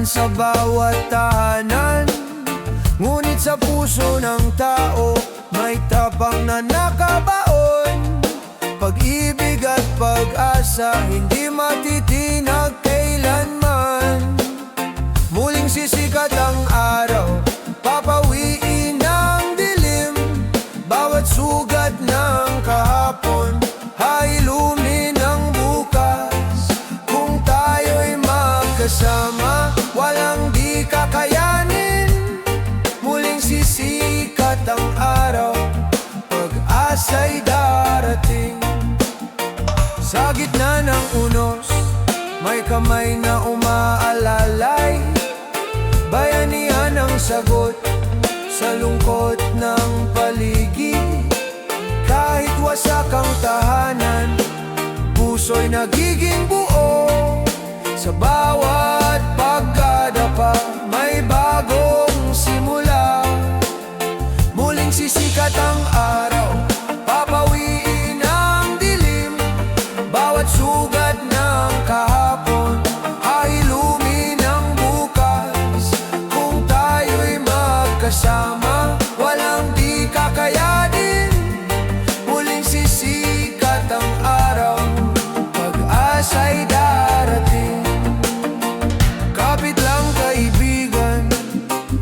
sa bawat tahanan. Ngunit sa puso ng tao may tapang na nakabaon. Pag-ibig at pag-asa hindi matitinag kailanman. Muling sisikat ang araw, papawiin ang dilim. Bawat sugat ng kahapon ay ilumin ang bukas. Kung tayo'y magkasama, walang di kakayanin. Muling sisikat ang araw, pag-asa'y darating. Sa gitna ng unos, may kamay na umaalalay. Bayanihan ang sagot sa lungkot ng paligid. Kahit wasak ang tahanan, puso'y nagiging buo. Sa bawat pagkadapa, may bagong simula. Muling sisikat ang araw, papawiin ang dilim. Bawat sugat ng kahapon ay ilumin ang bukas. Kung tayo'y magkasama, walang di kakayanin. Muling sisikat ang araw, pag-asa'y darating. Kapit lang kaibigan,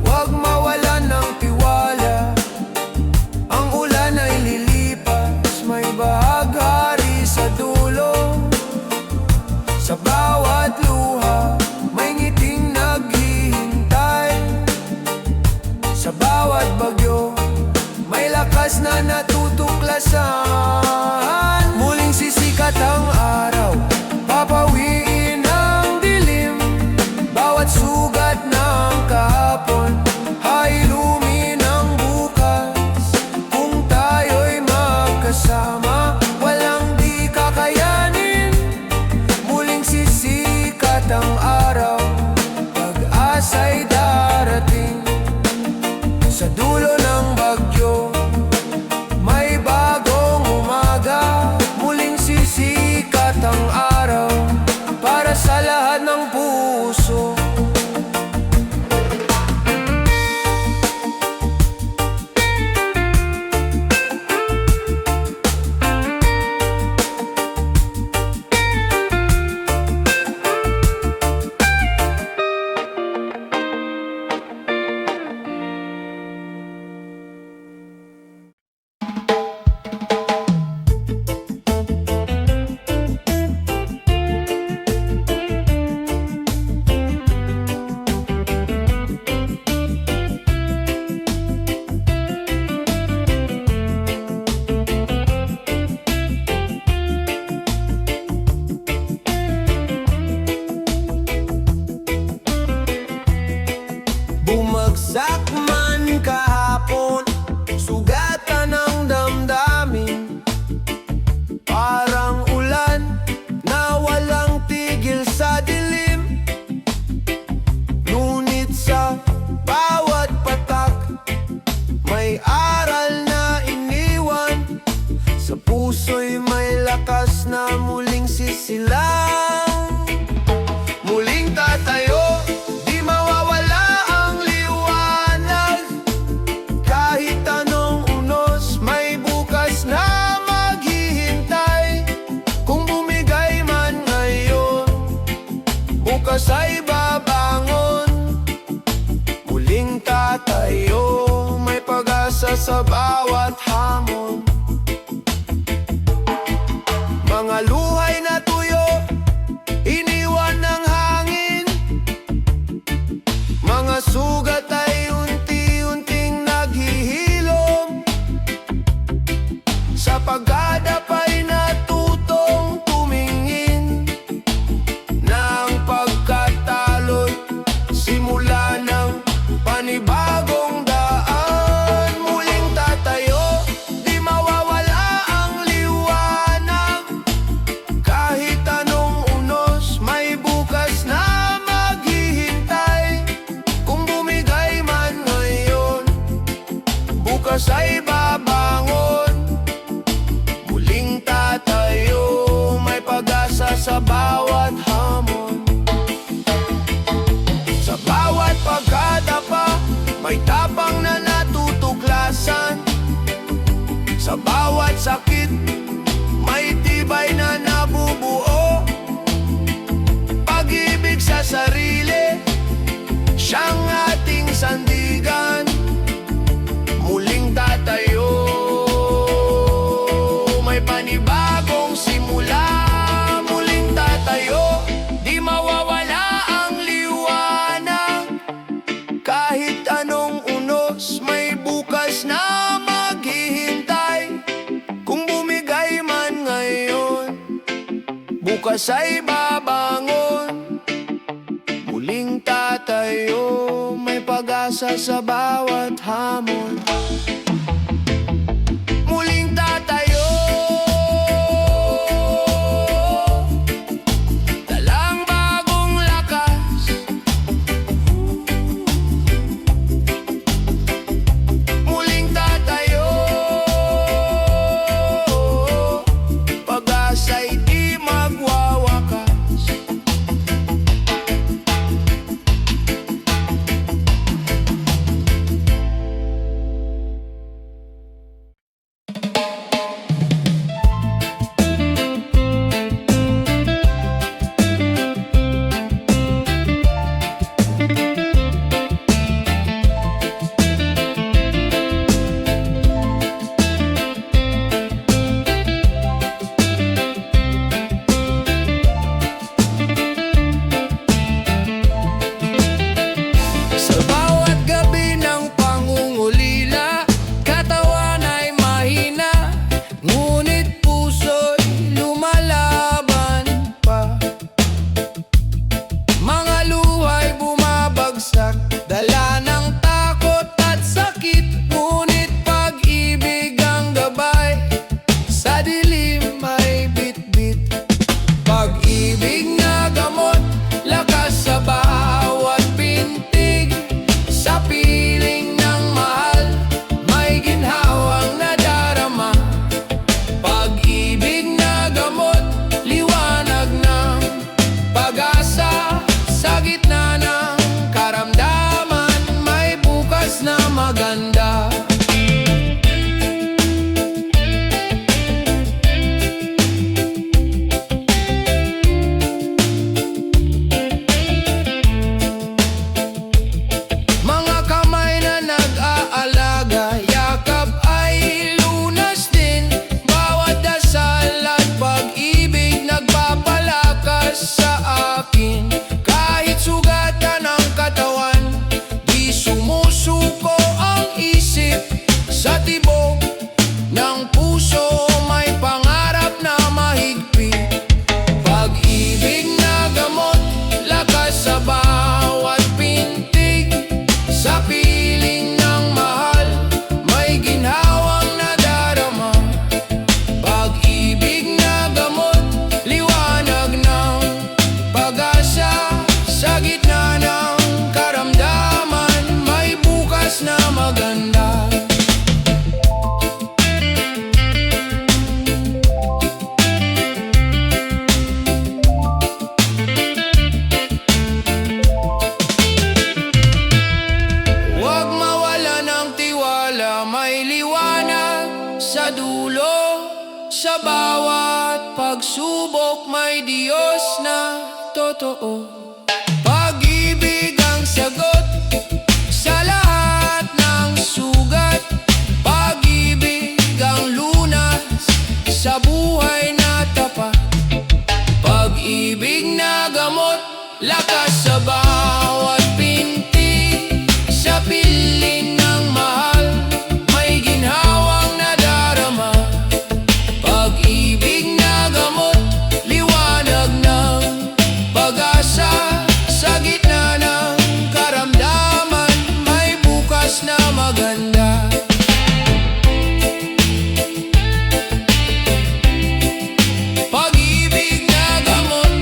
huwag mawalan ng tiwala. Ang ulan ay lilipas, may bahaghari sa dulo. Sa bawat luha, may ngiting naghihintay. Sa bawat bagyo, may lakas na natutuklasan. Muling sisikat ang araw, papawiin ang dilim. Bawat sugat ng kahapon ay ilumin ang bukas. Kung tayo'y magkasama, walang di kakayanin. Muling sisikat ang araw, pag-asa'y darating. Sa dulo ng bagyo, may bagong umaga. Muling sisikat ang araw, para sa lahat ng puso. Bumagsak man kahapon, sugatan ng damdamin. Parang ulan na walang tigil sa dilim. Ngunit sa bawat patak, may aral na iniwan. Sa puso'y may lakas na muling sisilang. Muling tatayo, di mawawala ang liwanag. Kahit anong unos, may bukas na maghihintay. Kung bumigay man ngayon, bukas ay babangon. Muling tatayo, may pag-asa sa bawat hamon. Mga luhay na tuyo, iniwan ng hangin. Mga sugat ay unti-unting naghihilom. Sa pagdadapay natutong tumingin. Na ang pagkatalo'y simula ng panibagong daan. Muling tatayo, di mawawala ang liwanag. Kahit anong unos, may bukas na maghihintay. Kung bumigay man ngayon, bukas ay babangon. Muling tatayo, may pag-asa sa bawat hamon. Sa bukas ay babangon. Muling tatayo, may pag-asa sa bawat hamon. Muling tatayo, dalang bagong lakas. Muling tatayo, pag-asa'y di magwawakas. Sa bawat gabi ng pangungulila, katawan ay mahina, ngunit puso'y lumalaban pa. Mga luha'y bumabagsak, dala ng takot at sakit, ngunit pag-ibig ang gabay, sa dilim ay bitbit. Pag-ibig na gamot, lakas sa bawat pintig, sa piling ng mahal, may ginhawang nadarama. Pag-ibig na gamot, liwanag ng pag-asa, sa gitna ng karamdaman, may bukas na maganda. Mga kamay na nag-aalaga, yakap ay lunas din. Bawat dasal at pag-ibig nagpapalakas sa akin. Kahit sugatan ang katawan, di sumusuko ang isip. Sa tibok ng puso may pangarap na mahigpit. Pag-ibig na gamot, lakas sa bawat pintig, sa piling ng mahal, may ginhawang nadarama. Pag-ibig na gamot, liwanag ng pag-asa, sa gitna ng karamdaman, may bukas na maganda. Huwag mawala ng tiwala, may liwanag sa dulo. Sa bawat pagsubok, may Diyos na totoo. Pag-ibig ang sagot sa lahat ng sugat. Pag-ibig ang lunas sa buhay na tapat. Pag-ibig na gamot, lakas sa bawat pintig, sa piling ng mahal, may ginhawang nadarama. Pag-ibig na gamot, liwanag ng pag-asa, sa gitna ng karamdaman, may bukas na maganda. Pag-ibig na gamot,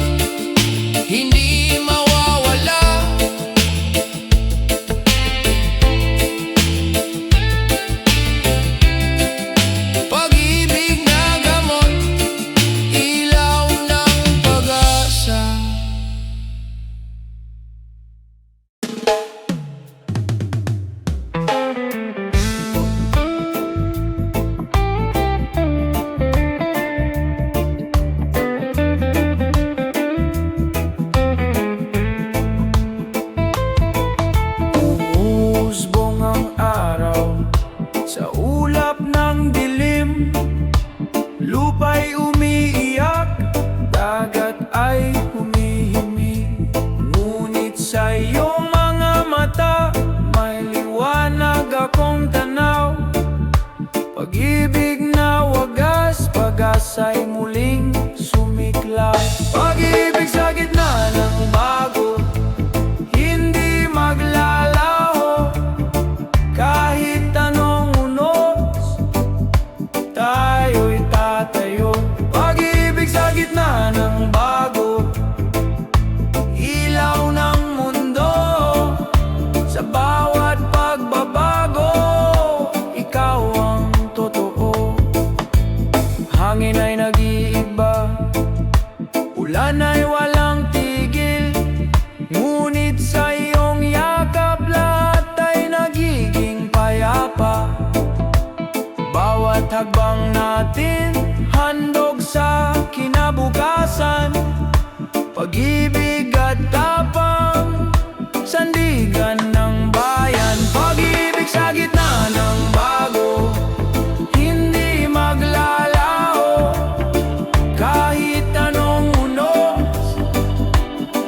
hindi mawawala. Pag-ibig na gamot, ilaw ng pag-asa. Umusbong ang araw sa ulap ng dilim. Lupa'y umiiyak, dagat ay humihimig. Ngunit sa iyong mga mata, may liwanag akong tanaw. Pag-ibig na wagas, pag-asa'y muling sumiklab. Ulan ay walang tigil, ngunit sa iyong yakap lahat ay nagiging payapa. Bawat hakbang natin handog sa kinabukasan, pag-ibig at tapang, sandigan ng bayan. Pag-ibig sa gitna ng bago, hindi maglalaho. Kahit anong unos,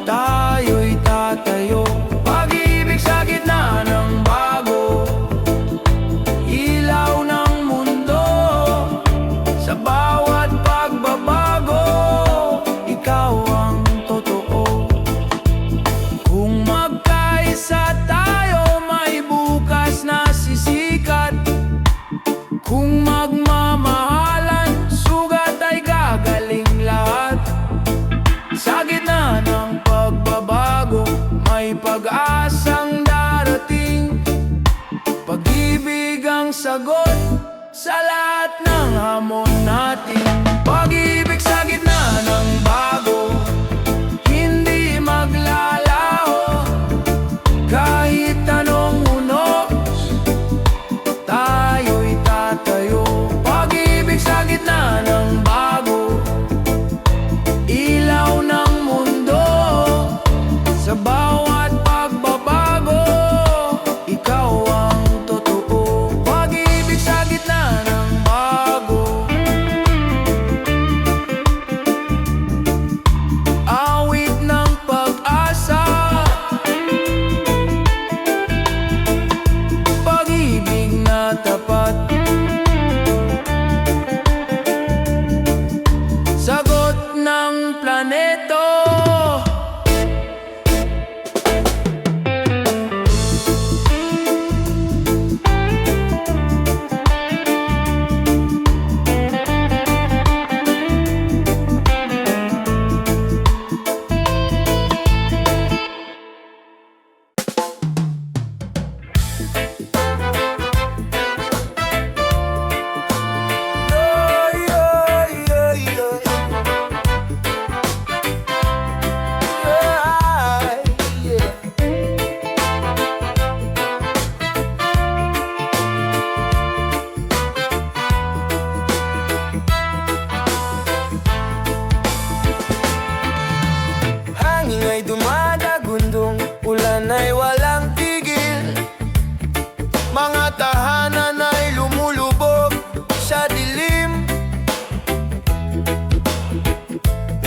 tayo'y tatayo. Pag-ibig sa gitna ng bago, ilaw ng mundo. Sa bawat pagbabago, ikaw ang totoo. Kung magkaisa tayo, may bukas na sisikat. Kung magmamahalan, sugat ay gagaling lahat. Sa gitna ng pagbabago, may pag-asang darating. Pag-ibig ang sagot sa lahat ng hamon natin. Pag-ibig sa gitna ng bago, hindi maglalaho. Kahit anong unos, tayo'y tatayo. Pag-ibig sa gitna ng bago, ilaw ng mundo. Sa bawat pagbabago, ikaw ang totoo. Pag-ibig sa gitna ng bago. Awit ng pag-asa, pag-ibig na tapat. Sagot ng planeto. Hangin ay dumadagundong, ulan ay walang tigil. Mga tahanan ay lumulubog sa dilim.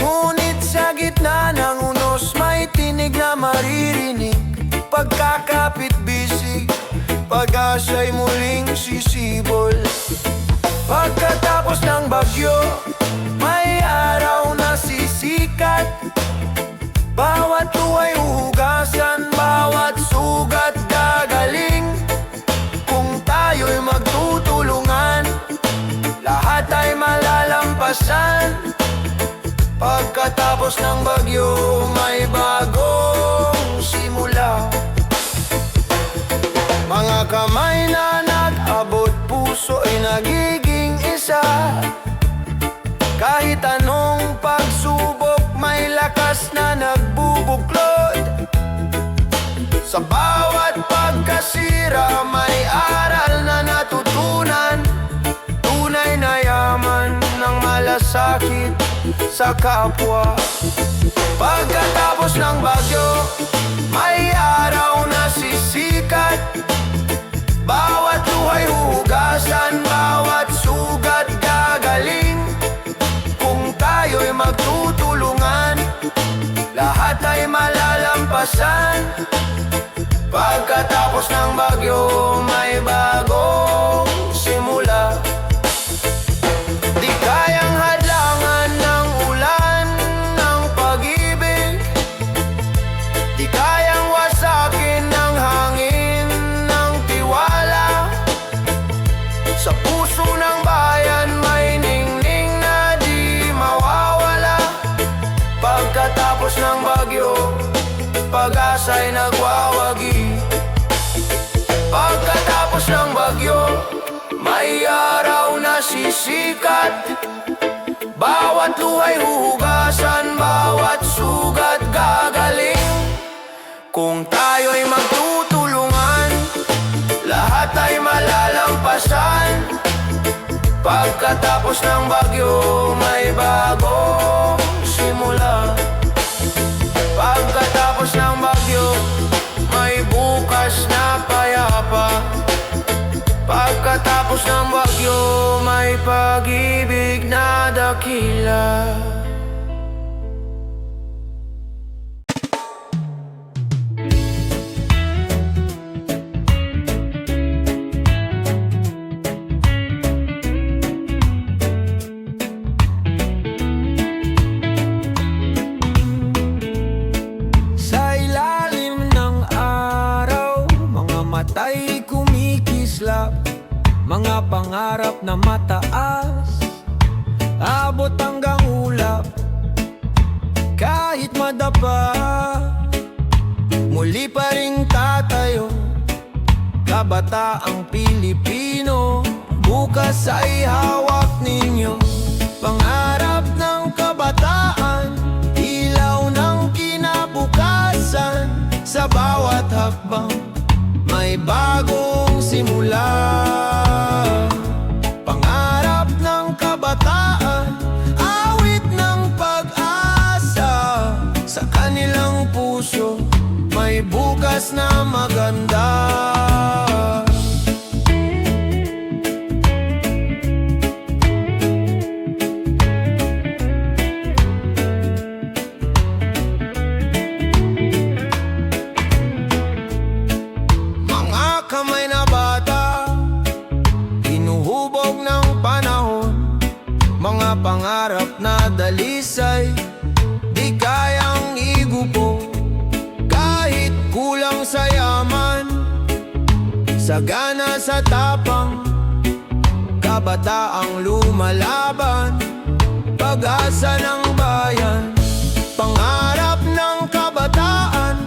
Ngunit sa gitna ng unos, may tinig na maririnig. Pagkakapit bisig, pag-asa'y muling sisibol. Pagkatapos ng bagyo, may araw na sisikat. Bawat luhay uhugasan, bawat sugat gagaling. Kung tayo'y magtutulungan, lahat ay malalampasan. Pagkatapos ng bagyo, may bagong simula. Mga kamay na nag-abot, puso ay nagiging isa. Kahit anong pagsubok, may lakas na nagbubuklod. Sa bawat pagkasira, may aral na natutunan. Tunay na yaman ng malasakit sa kapwa. Pagkatapos ng bagyo, may araw na sisikat. Bawat luhay hugasan, bawat sugat gagaling. Kung tayo'y magtutulungan, lahat ay malalampasan. Pagkatapos ng bagyo, may bagong simula. Di kayang hadlangan ng ulan ng pag-ibig. Di kayang wasakin ng hangin ng tiwala. Sa puso ng bayan, may ningning na di mawawala. Pagkatapos ng bagyo, pag-asa'y nagwawagi. Pagkatapos ng bagyo, may araw na sisikat. Bawat luhay huhugasan, bawat sugat gagaling. Kung tayo'y magtutulungan, lahat ay malalampasan. Pagkatapos ng bagyo, may bagong simula. Pagkatapos ng bagyo, may bukas na payapa. Pagkatapos ng bagyo, may pag-ibig na dakila. Sa ilalim ng araw, mga mata'y kumikislap. Mga pangarap na mataas, abot hanggang ulap. Kahit madapa, muli pa ring tatayo. Kabataang Pilipino, bukas ay hawak ninyo. Pangarap ng kabataan, ilaw ng kinabukasan. Sa bawat hakbang, may bagong simula. Pangarap ng kabataan, awit ng pag-asa. Sa kanilang puso, may bukas na maganda. Kamay na bata, hinuhubog ng panahon. Mga pangarap na dalisay, di kayang igupo. Kahit kulang sa yaman, sagana sa tapang, kabataang lumalaban. Pag-asa ng bayan, pangarap ng kabataan,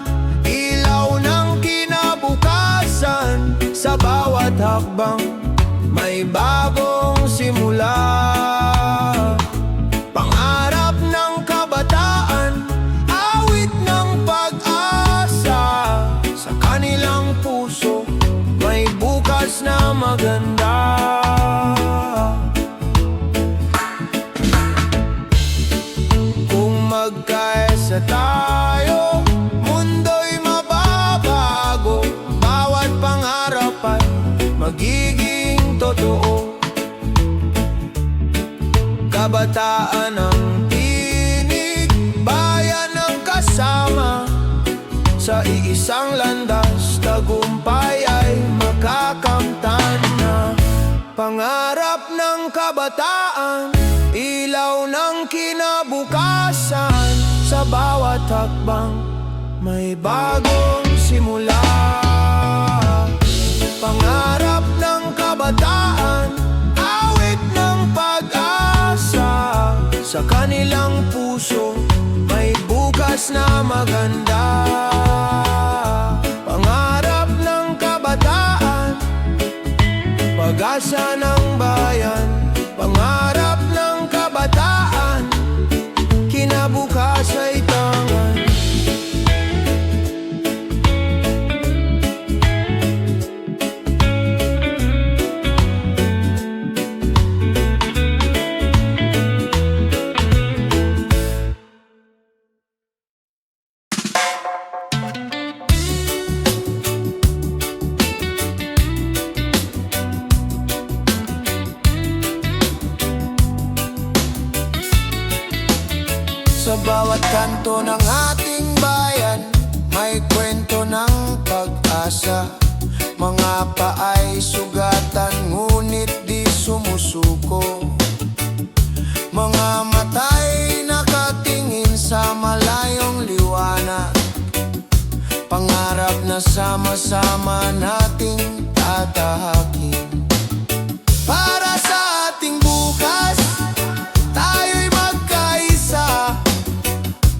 ilaw ng kinabukasan. Sa bawat hakbang, may bagong simula. Pangarap ng kabataan, awit ng pag-asa. Sa kanilang puso, may bukas na maganda. Kung magkaisa tayo, mundo'y mababago. Bawat pangarap ay magiging totoo. Kabataan ang tinig, bayan ang kasama. Sa iisang landas, tagumpay ay makakamtan na. Pangarap ng kabataan, ilaw ng kinabukasan. Sa bawat hakbang, may bagong simula. Pangarap ng kabataan, awit ng pag-asa. Sa kanilang puso, may bukas na maganda. Pangarap ng kabataan, pag-asa ng bayan. Pangarap ng kabataan, kinabukas ay tangan. Sa bawat kanto ng ating bayan, may kwento ng pag-asa. Mga paay sugatan, ngunit di sumusuko. Mga mata'y nakatingin sa malayong liwanag. Pangarap na sama-sama nating tatahakin. Para sa ating bukas, tayo'y magkaisa.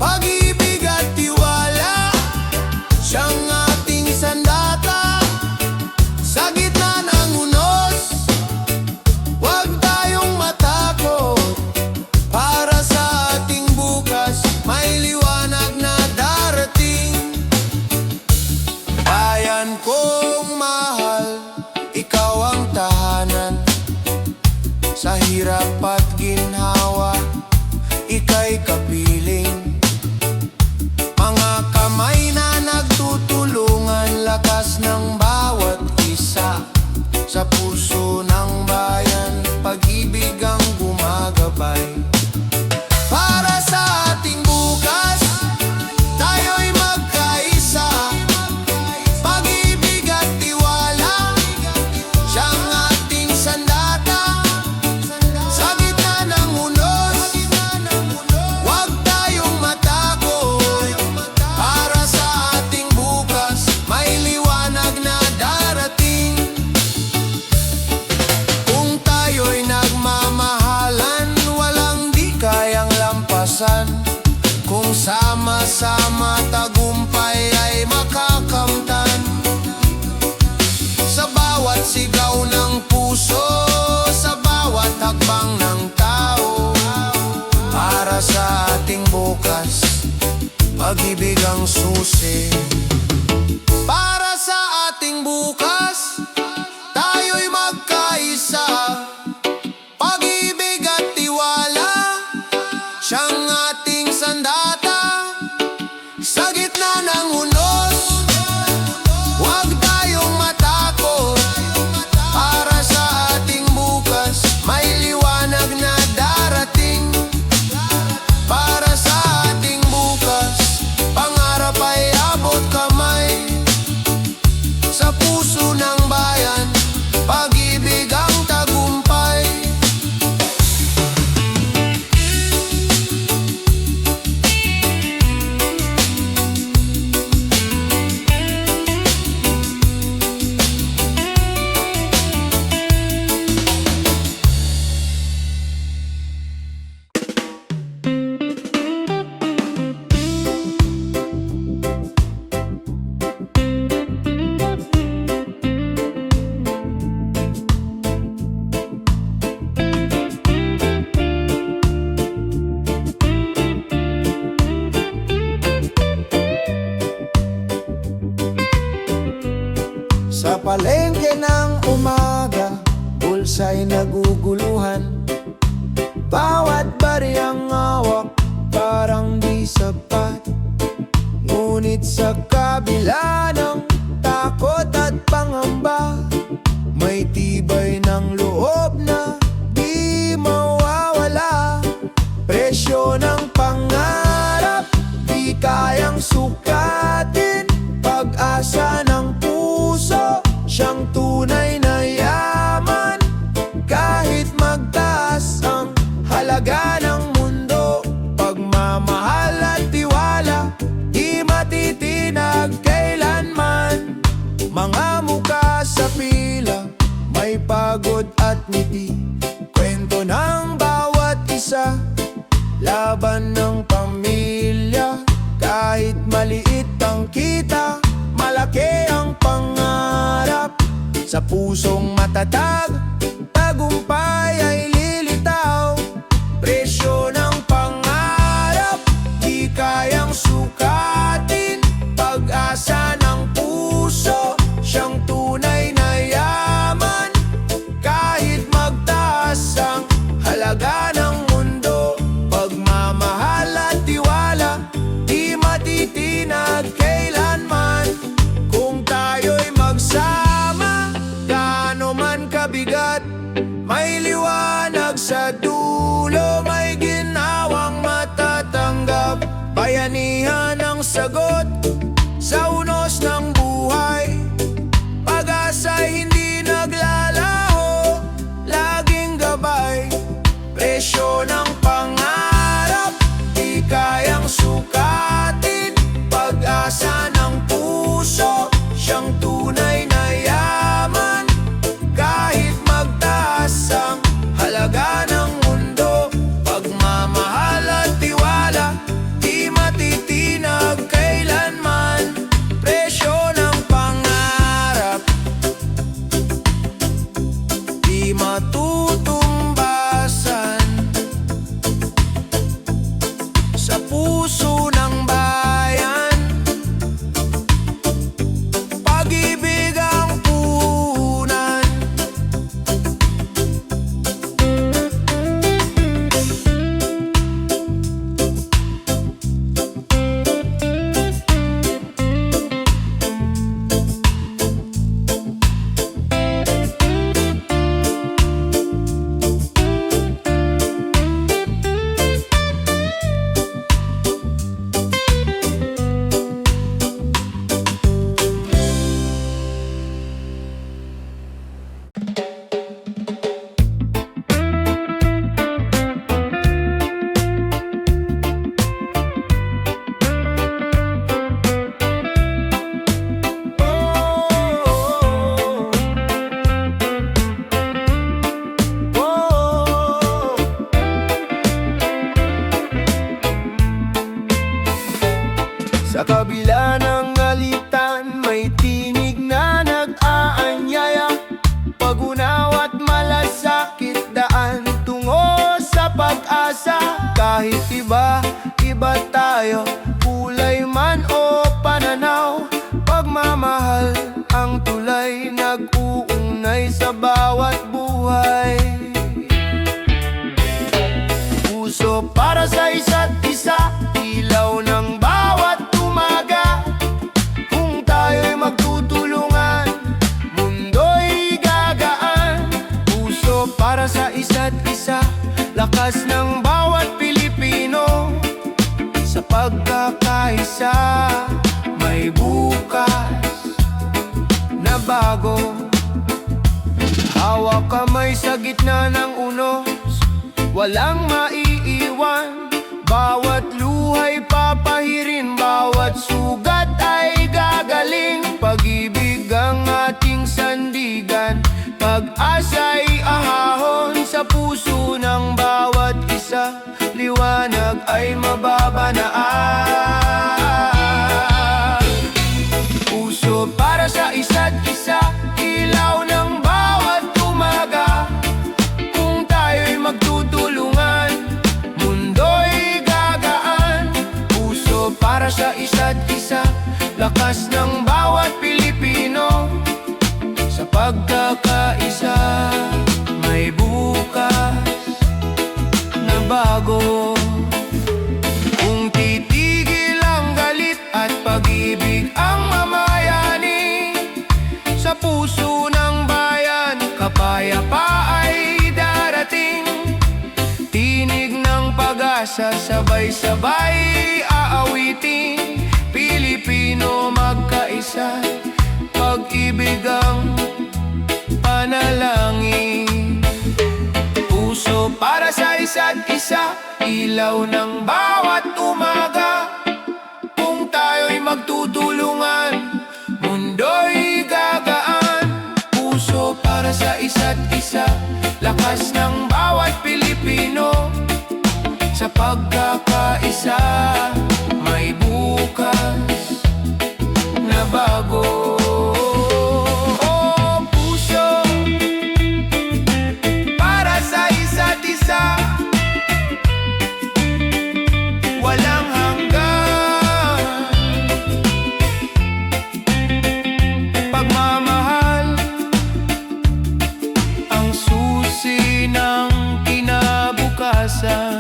Pag-ibig at tiwala, siyang ating sandata. Sa gitna ng unos, huwag tayong matakot. Sama-sama tagumpay ay makakamtan sa bawat sigaw ng puso, sa bawat hakbang ng tao. Para sa ating bukas, pag-ibig ang susi. Para sa ating bukas, tayo'y magkaisa. Pag-ibig at tiwala, siyang ating sandata. Sa gitna ng unos, huwag tayong matakot. Para sa ating bukas, may liwanag na darating. Para sa ating bukas, pangarap ay abot kamay. Sa puso ng bayan, pag-ibig ang tagumpay. Sa palengke ng umaga, bulsa'y naguguluhan. Bawat bariyang hawak, parang di sapat. Ngunit sa kabila ng takot at pangamba, may tibay ng loob na di mawawala. Presyo ng pangarap, di kayang sukatin. Pag-asa ng puso, siyang tunay na yaman. Kahit magtaas ang halaga ng mundo, pagmamahal at tiwala, di matitinag kailanman. Mga mukha sa pila, may pagod at ngiti. Kwento ng bawat isa, laban ng pamilya. Kahit maliit ang kita, malaki ang pangarap. Sa pusong matatag, tagumpay ay lilitaw. Presyo ng pangarap, di kayang sukatin. Pag-asa ng puso, siyang tunay na yaman. Kahit magtaas ang halaga ng mundo, pagmamahal at tiwala, di matitinag kailanman. Kung tayo'y magsama, gaano man kabigat, may liwanag sa dulo, may ginawang matatanggap. Bayanihan ang sagot sa unos ng buhay. Pag-asa'y hindi naglalaho, laging gabay. Presyo ng pangarap, di kayang sukatin. Pag-asa ng puso, siyang tunay na yaman. Kahit magtaas ang halaga ng mundo, pagmamahal at tiwala, di matitinag kailanman. Presyo ng pangarap, di matutumbasan. Sa puso ng Sa kabila ng alitan, may tinig na nag-aanyaya. Pag-unaw at malasakit, daan tungo sa pag-asa. Kahit iba tayo, kulay man o pananaw, pagmamahal ang tulay, nag-uunay sa bawat buhay. Puso para sa isa't isa, ilaw ng bawat umaga. Kung tayo'y magtutulungan, mundo'y gagaan. Puso para sa isa't isa, lakas ng bawat Pilipino. Sa pagkakaisa, may bukas na bago. Hawak kamay sa gitna ng unos, walang maiiwan. Bawat luhay papahirin, bawat sugat ay gagaling. Pag-ibig ang ating sandigan, pag-asa'y ahahon sa puso ng bawat isa. Liwanag ay mababanaan. Puso para sa isa't isa, ilaw ng bawat umaga. Kung tayo'y magtutulungan, mundo'y gagaan. Puso para sa isa't isa, lakas ng bawat Pilipino. Sa pagkakaisa, may bukas na bago. Kung titigil ang galit at pag-ibig ang mamayani, sa puso ng bayan, kapayapa ay darating. Tinig ng pag-asa, sabay-sabay aawitin. Pilipino magkaisa, pag-ibig ang panalangin. Puso para sa isa't isa, ilaw ng bawat umaga. Kung tayo'y magtutulungan, mundo'y gagaan. Puso para sa isa't isa, lakas ng bawat Pilipino. Sa pagkakaisa, may bukas na bago. Walang hanggan, pagmamahal ang susi ng kinabukasan.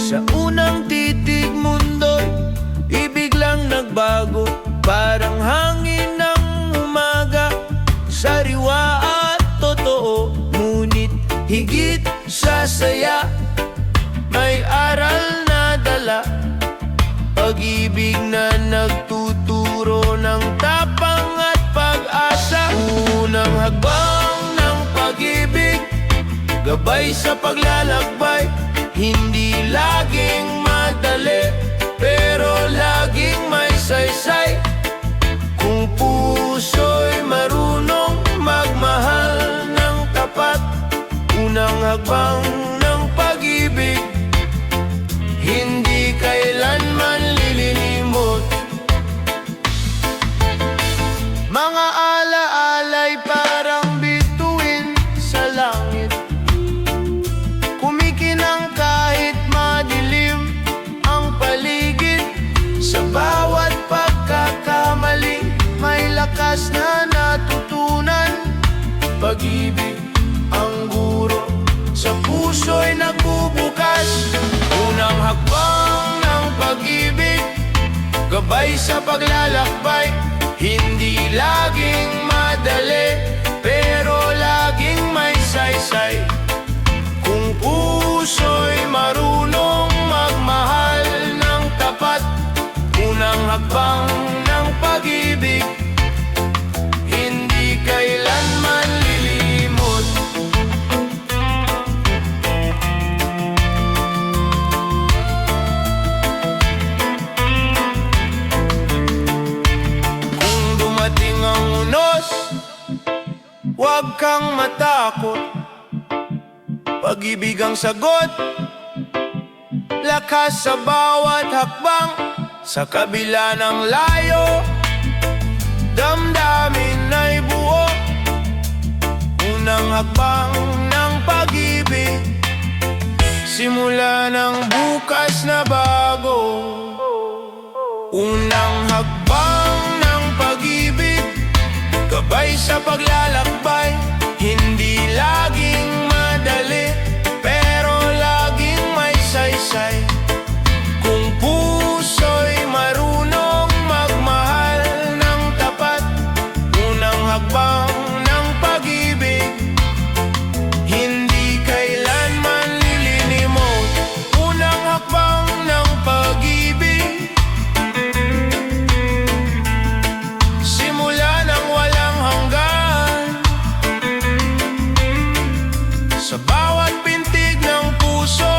Sa unang titig mundo'y ibiglang nagbago, parang hangin ng umaga, sariwa at totoo. Ngunit higit sa saya, may aral na dala, pag-ibig na nagtuturo ng tapang at pag-asa. Unang hakbang ng pag-ibig, gabay sa paglalakbay. Hindi laging madali, pero laging may saysay. Kung puso'y marunong magmahal ng tapat, unang hakbang ng pag-ibig, hindi kailanman lililimot. Mga ala-alay parang bituin sa langit, kumikinang kahit madilim ang paligid. Sa bawat pagkakamali, may lakas na natutunan. Pag-ibig ang guro, sa puso'y nagbubukas. Unang hakbang ng pag-ibig, gabay sa paglalakbay. Hindi laging madali, pero laging may saysay. Kung puso'y marunong magmahal ng tapat, unang hakbang ng pag-ibig, hindi kailanman lilimot. kang matakot, pag-ibig ang sagot. Lakas sa bawat hakbang, sa kabila ng layo, damdamin ay buo. Unang hakbang ng pag-ibig, simula ng bukas na bago. Unang hakbang ng pag-ibig, gabay sa paglalakbay. Hindi laging madali, pero laging may saysay. Kung puso'y marunong magmahal ng tapat, unang hakbang ng pag-ibig, hindi kailanman lilinimot. Unang hakbang ng pag-ibig, simula ng walang hanggan. Sa bawat pintig ng puso,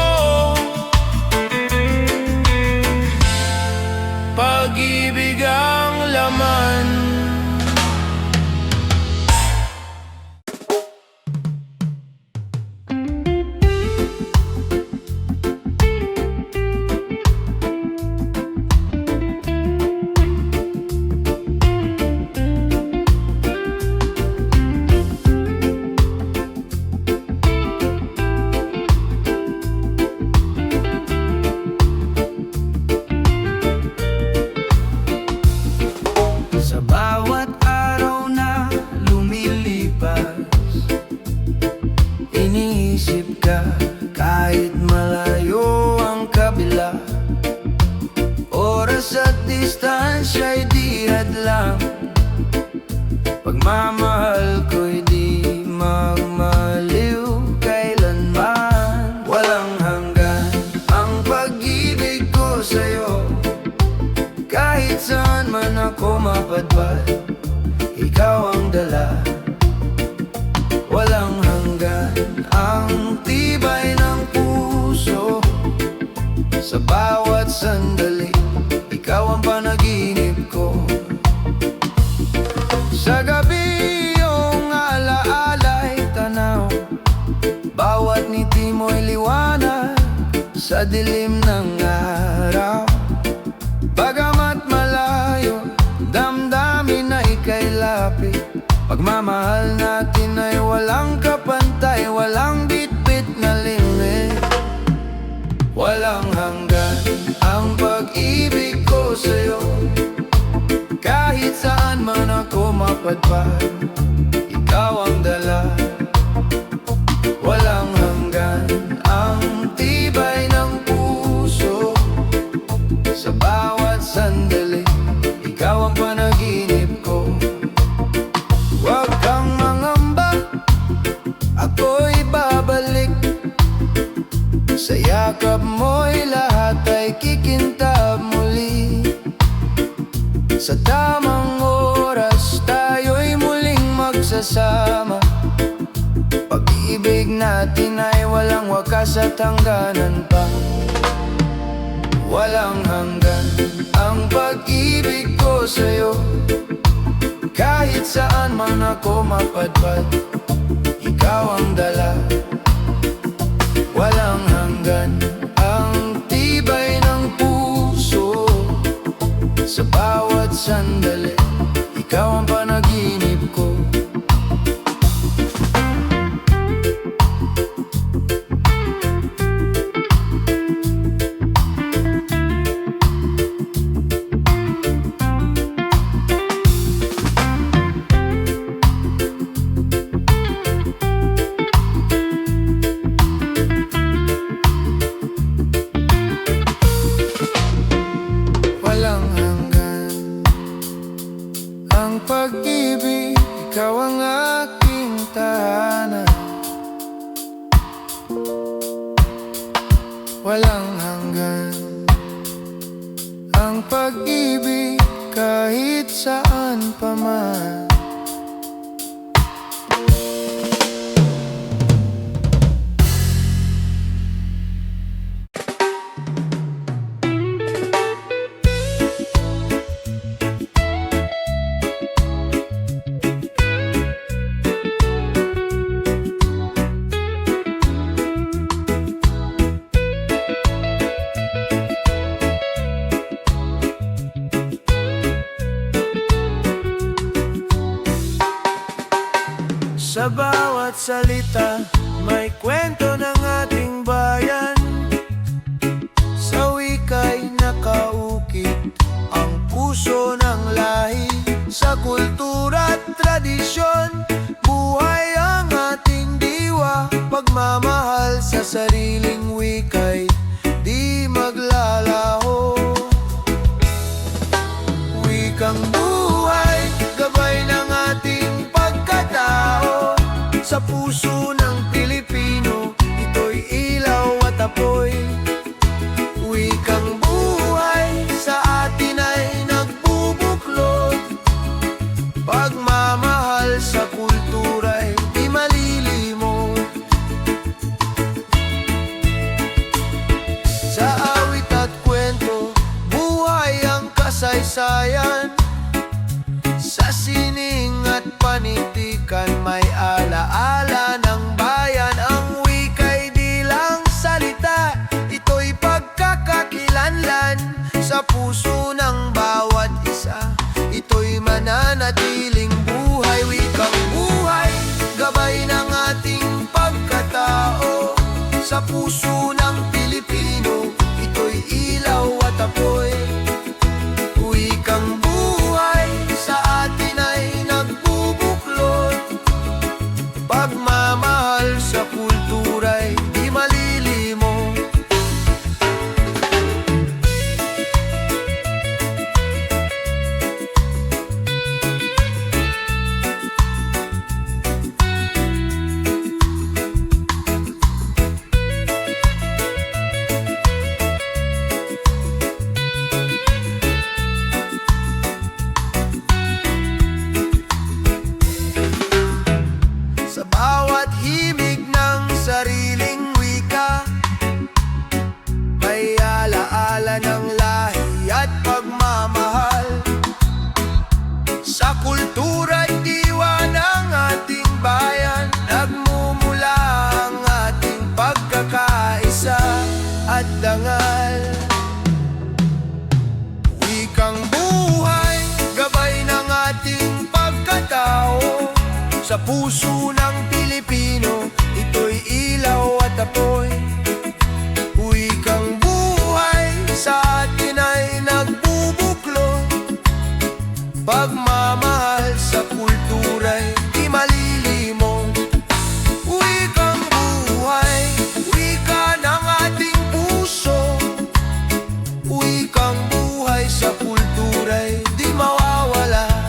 pag-ibig ang laman. Sa bawat araw na lumilipas, iniisip ka kahit malayo ang kabila. Oras at distansya'y di hadlang, pagmamahal ko'y di magmaliw kailanman. Walang hanggan ang pag-ibig ko sa'yo, kahit saan man ako mapadpad, ikaw ang dala. Walang hanggan ang tibay ng puso, sa bawat sandali, ikaw ang panaginip ko. Sa gabi iyong alaala'y tanaw, bawat ngiti mo'y liwanag sa dilim ng araw. Bagamat malayo, damdamin na ika'y lapit. Pagmamahal natin ay walang kapantay, walang bitbit na limit. Walang hanggan ang pag-ibig ko sa'yo, kahit saan man ako mapadpad, ikaw ang dala. Walang hanggan ang tibay ng puso, sa bawat sandali, ikaw ang panaginip ko. Huwag kang mangamba, ako'y babalik. Sa yakap mo'y lahat ay kikintab muli. Sa tamang oras tayo'y muling magsasama. Pag-ibig natin ay walang wakas at hangganan pa. Walang hanggan ang pag-ibig ko sa'yo, kahit saan man ako mapadpad, ikaw ang dala. Walang hanggan ang tibay ng puso, sa bawat sandali, ikaw ang panaginip ko. Pag-ibig, ikaw ang aking tahanan. Walang hanggan ang pag-ibig, kahit saan pa man. sariling wika'y di maglalaho. Wikang buhay, gabay ng ating pagkatao. Sa puso ng Pilipino, ito'y ilaw at apoy. Wikang buhay sa atin ay nagbubuklod. Pagmamahal sa kultura'y di malilimot. Sa awit at kwento, buhay ang kasaysayan. Sa sining at panitikan, may alaala ng bayan. Ang wika'y di lang salita, ito'y pagkakakilanlan sa puso ng bawat isa. Ito'y mananatiling buhay. Wikang buhay, gabay ng ating pagkatao. Sa puso ng Pilipino, ito'y ilaw at apoy. Wikang buhay sa atin ay nagbubuklod. Pagmamahal sa kultura'y di malilimot. Sa bawat himig ng sariling wika, may alaala ng lahi at pagmamahal. Sa kultura'y diwa ng ating bayan, nagmumula ang ating pagkakaisa at dangal. Wikang buhay, gabay ng ating pagkatao. Sa puso ng Pilipino, ito'y ilaw at apoy. Wikang buhay sa atin ay nagbubuklod. Pagmamahal sa kultura'y di malilimot. Wikang buhay, wika ng ating puso. Wikang buhay sa kultura'y di mawawala.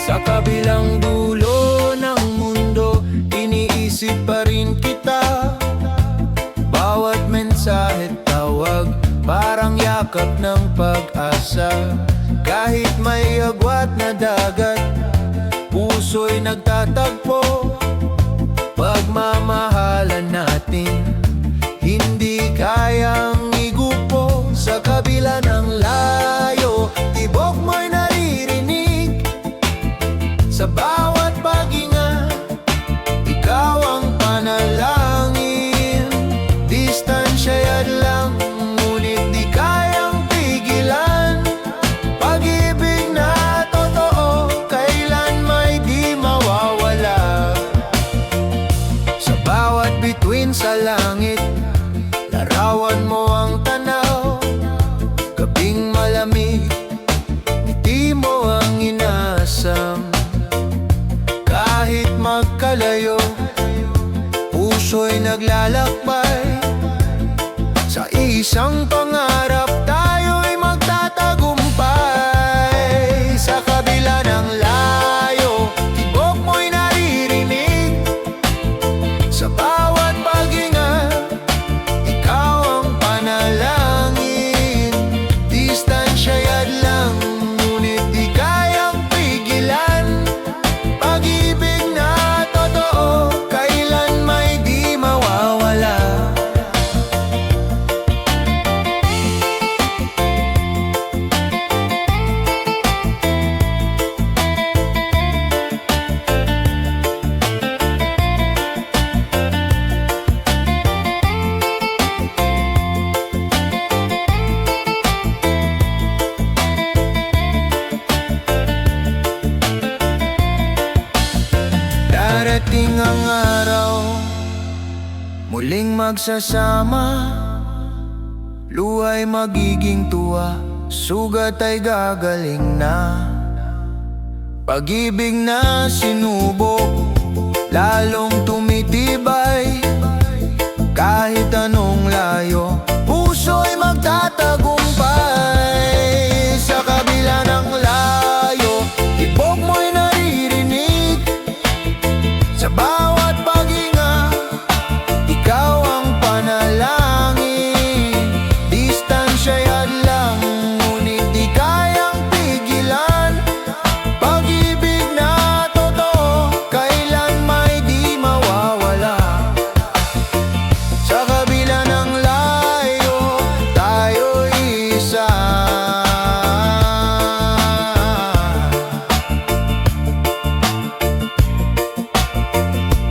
Sa kabilang dulo ng mundo, iniisip pa rin kita. Bawat mensahe tawag, parang yakap ng pag-asa. Kahit may agwat na dagat, puso'y nagtatagpo. Pagmamahalan natin, hindi kayang igupo. Sa kabila ng layo, tibok mo'y naririnig. Sa bawat paghinga, ikaw ang panalangin. Distansya'y hadlang, ngunit di kayang pigilan. Pag-ibig na totoo, kailan may di mawawala. Sa bawat bituin sa langit, larawan mo ang tanaw. Gabing malamig, ngiti mo ang inasam. Kahit magkalayo, puso'y naglalakbay. Sa isang pangarap, tayo'y magtatagumpay. Sa kabila ng layo, tibok mo'y naririnig. Sa bawat paghinga, ikaw ang panalangin. Distansya'y hadlang, ngunit di kayang pigilan. Pag-ibig na totoo, kailan may di mawawala. magsasama, luha'y magiging tuwa, sugat ay gagaling na. Pag-ibig na sinubok, lalong tumitibay. Kahit anong layo, puso'y magtatagumpay. Sa kabila ng layo, tibok mo'y naririnig. Sa bawat paghinga, ikaw ang panalangin. Distansya'y hadlang, ngunit di kayang pigilan. Pag-ibig na totoo, kailan may di mawawala. Sa kabila ng layo, tayo'y isa.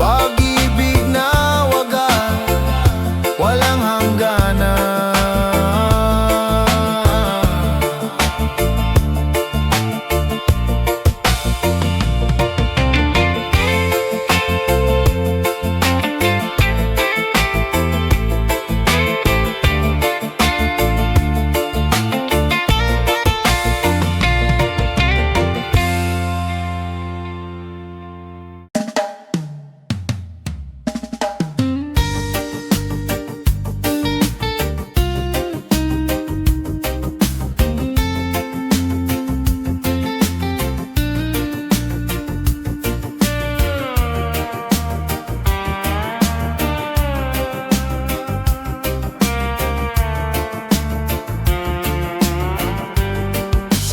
Pag-ibig na wagas, walang hangganan.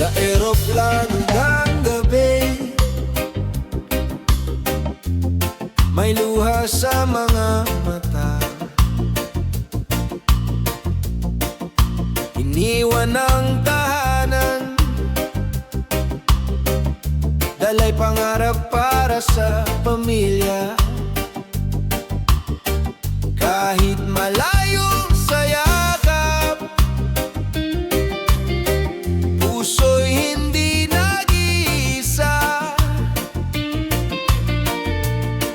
Sa eroplano ng gabi, may luha sa mga mata. Iniwan ang tahanan, dala'y pangarap para sa pamilya. Kahit malayo sa yakap, puso'y hindi nag-iisa.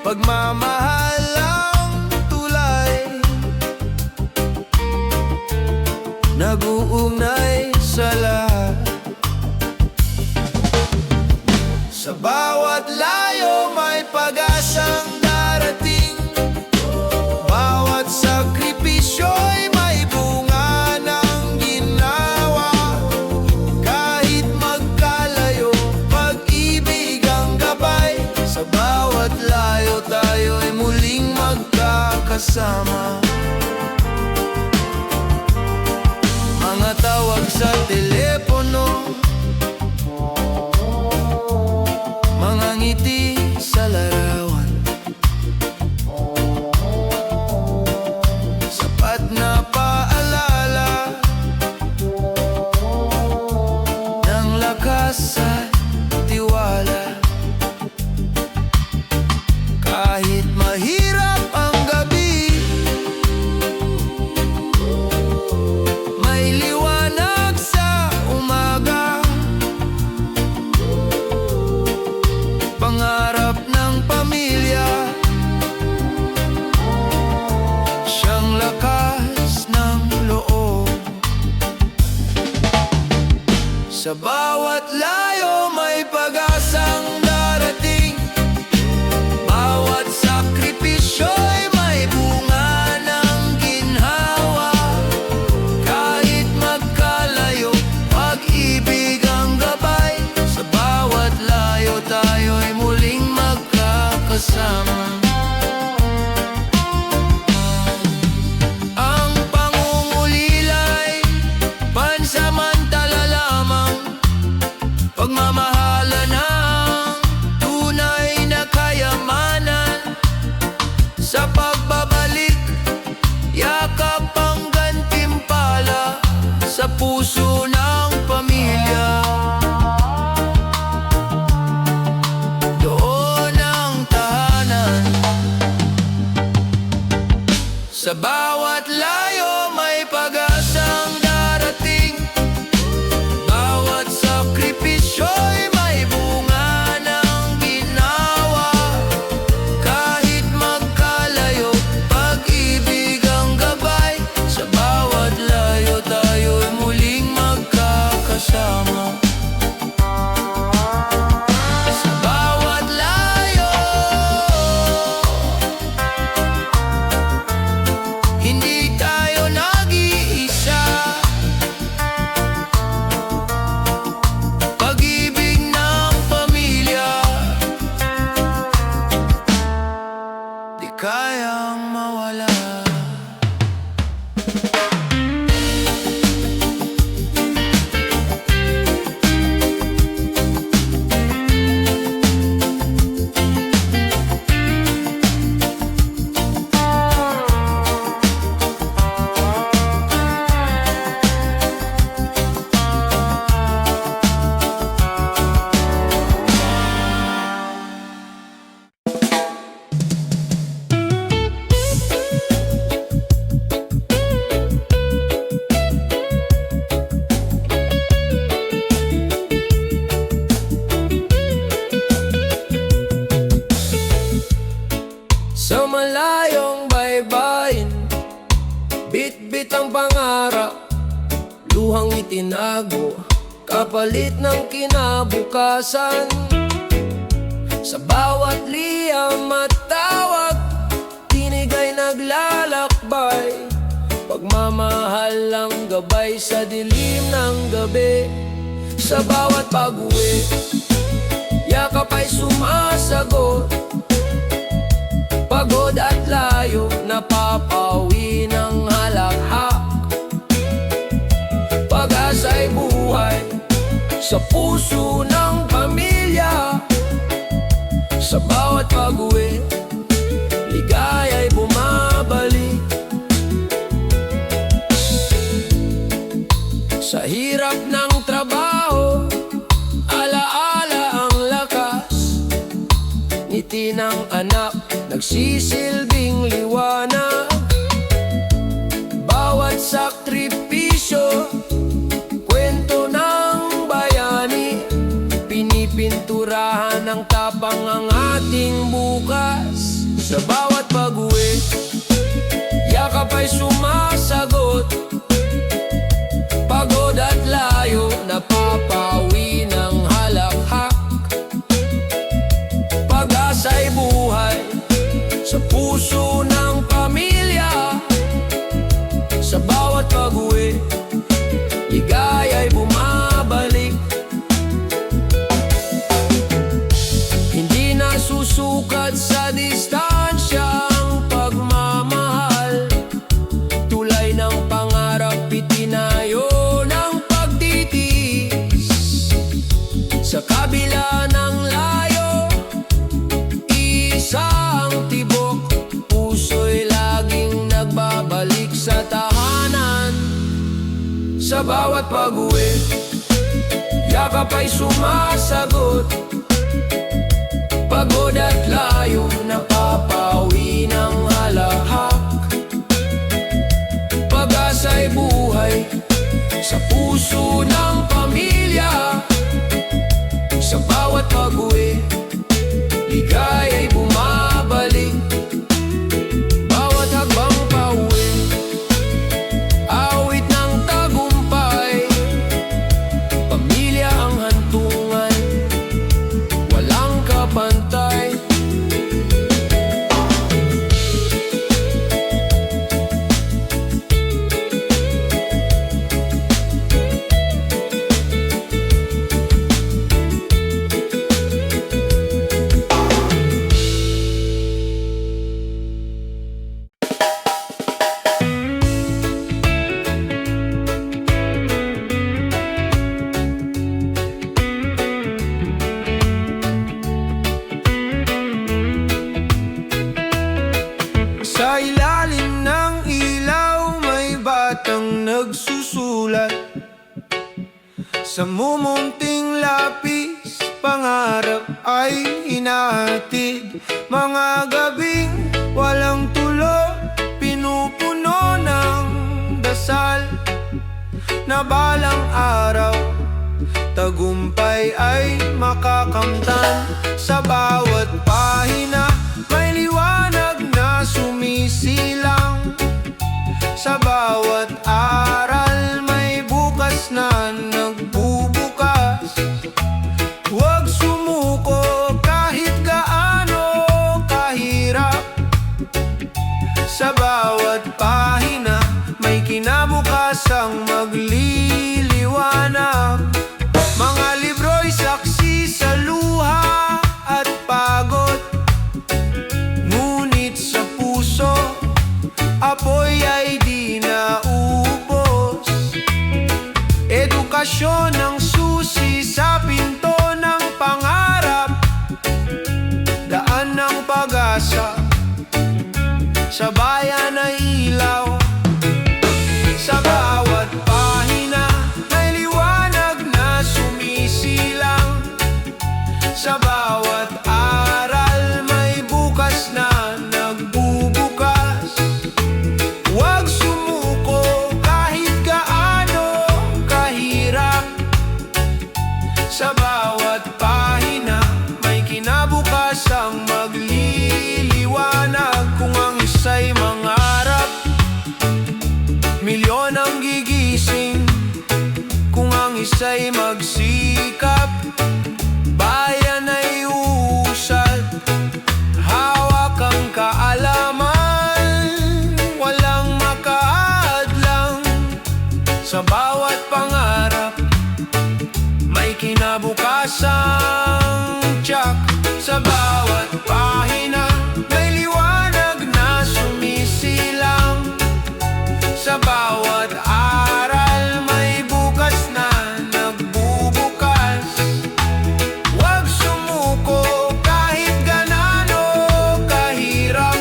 Pagmamahal ang tulay, nag-uugnay sa lahat. Sa bawat layo may pag-asang darating. Bawat sakripisyo'y may bunga ng ginawa. Kahit magkalayo, pag-ibig ang gabay. Sa bawat layo, tayo'y muling magkakasama. Mga tawag sa telepono, mga ngiti sa larawan, sapat na paalala ng lakas at tiwala. Kahit mahirap ang gabi, may liwanag sa umaga. Pangarap ng pamilya, siyang lakas ng loob. Sa bawat layo may pag-asang darating. Bawat sakripisyo'y may bunga ng ginhawa. Kahit magkalayo, pag-ibig ang gabay. Sa bawat layo, tayo'y muling magkakasama. Ang pangungulila'y pansamantala lamang. Pagmamahalan ang tunay na kayamanan. Sa pagbabalik, yakap ang gantimpala sa puso ng pamilya. Doon ang tahanan. Sa bawat layo may pag-asang darating. Bawat sakripisyo'y may bunga ng ginawa. Kahit magkalayo, pag-ibig ang pangarap, luhang itinago, kapalit ng kinabukasan. Sa bawat liyam at tawag, tinig ay naglalakbay, pagmamahal ang gabay sa dilim ng gabi. Sa bawat pag-uwi, yakap ay sumasagot, pagod at layo, napapawi ng halakhak. Pag-asa'y buhay sa puso ng pamilya. Sa bawat pag-uwi, ligaya'y bumabalik. Sa hirap ng trabaho, alaala ang lakas, ngiti ng anak, nagsisilbing liwanag. Bawat sakripisyo, kwento ng bayani, pinipinturahan ng tapang ang ating bukas. Sa bawat pag-uwi, yakap ay sumasagot, pagod at layo, napapawi ng halakhak. Pag-asa'y buhay sa puso ng pamilya. Sa bawat pag-uwi, ligaya'y bumabalik. Hindi na susukat sa distansya ang pagmamahal, tulay ng pangarap itinayo ng pagtitiis. Sa kabila ng layo, isang tibok, puso'y laging nagbabalik sa tahanan. Sa bawat pag-uwi, yakap ay sumasagot, pagod at layo, napapawi ng halakhak. Pag-asa'y buhay sa puso ng pamilya. Sa bawat pag-uwi, ligaya'y bumabalik. Bawat hakbang pauwi, awit ng tagumpay. Pamilya ang hantungan, walang kapantay. Sa ilalim ng ilaw, may batang nagsusulat. Sa mumunting lapis, pangarap ay hinahatid. Mga gabing walang tulo, pinupuno ng dasal, na balang araw, tagumpay ay makakamtan. Sa bawat pahina, may liwanag na sumisilang. Sa bawat aral, may bukas na nagbubukas. Huwag sumuko kahit gaano kahirap. Sa bawat pahina, may kinabukasang magliliwanag. Mga libro'y saksi sa luha at pagod, ngunit sa puso, apoy ay di naubos. Edukasyon ang susi sa pinto ng pangarap, daan ng pag-asa, sa bayan ay ilaw. Sa bawat pahina, may liwanag na sumisilang. Sa bawat aral, may bukas na nagbubukas. Huwag sumuko kahit gaano kahirap. ay magsikap, bayan ay usad, hawak ang kaalaman, walang makaadlang. Sa bawat pangarap may kinabukasang tiyak. Sa bawat pahina may liwanag na sumisilang. Sa bawat aral may bukas na nagbubukas. Huwag sumuko kahit ganano kahirap.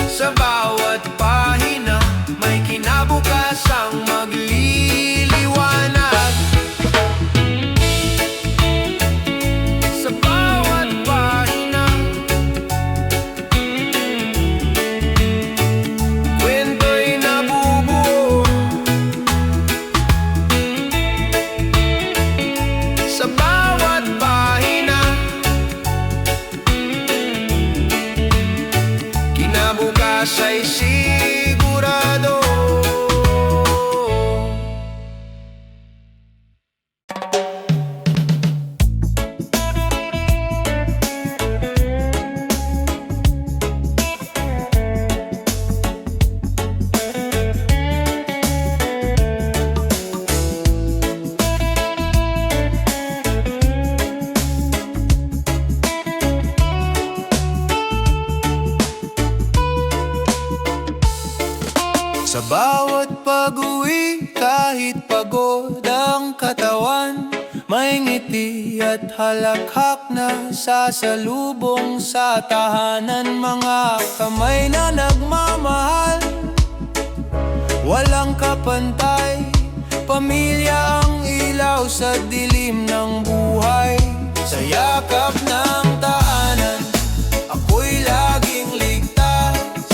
Sa bawat pahina may kinabukasang magliliwanag. Sa bawat pahina kwento'y nabubuo. Sa bawat pahina kinabukas ay sigurado. Sa bawat pag-uwi, kahit pagod ang katawan, may ngiti at halakhak na sasalubong sa tahanan. Mga kamay na nagmamahal, walang kapantay, pamilya ang ilaw sa dilim ng buhay. Sa yakap ng tahanan, ako'y laging ligtas,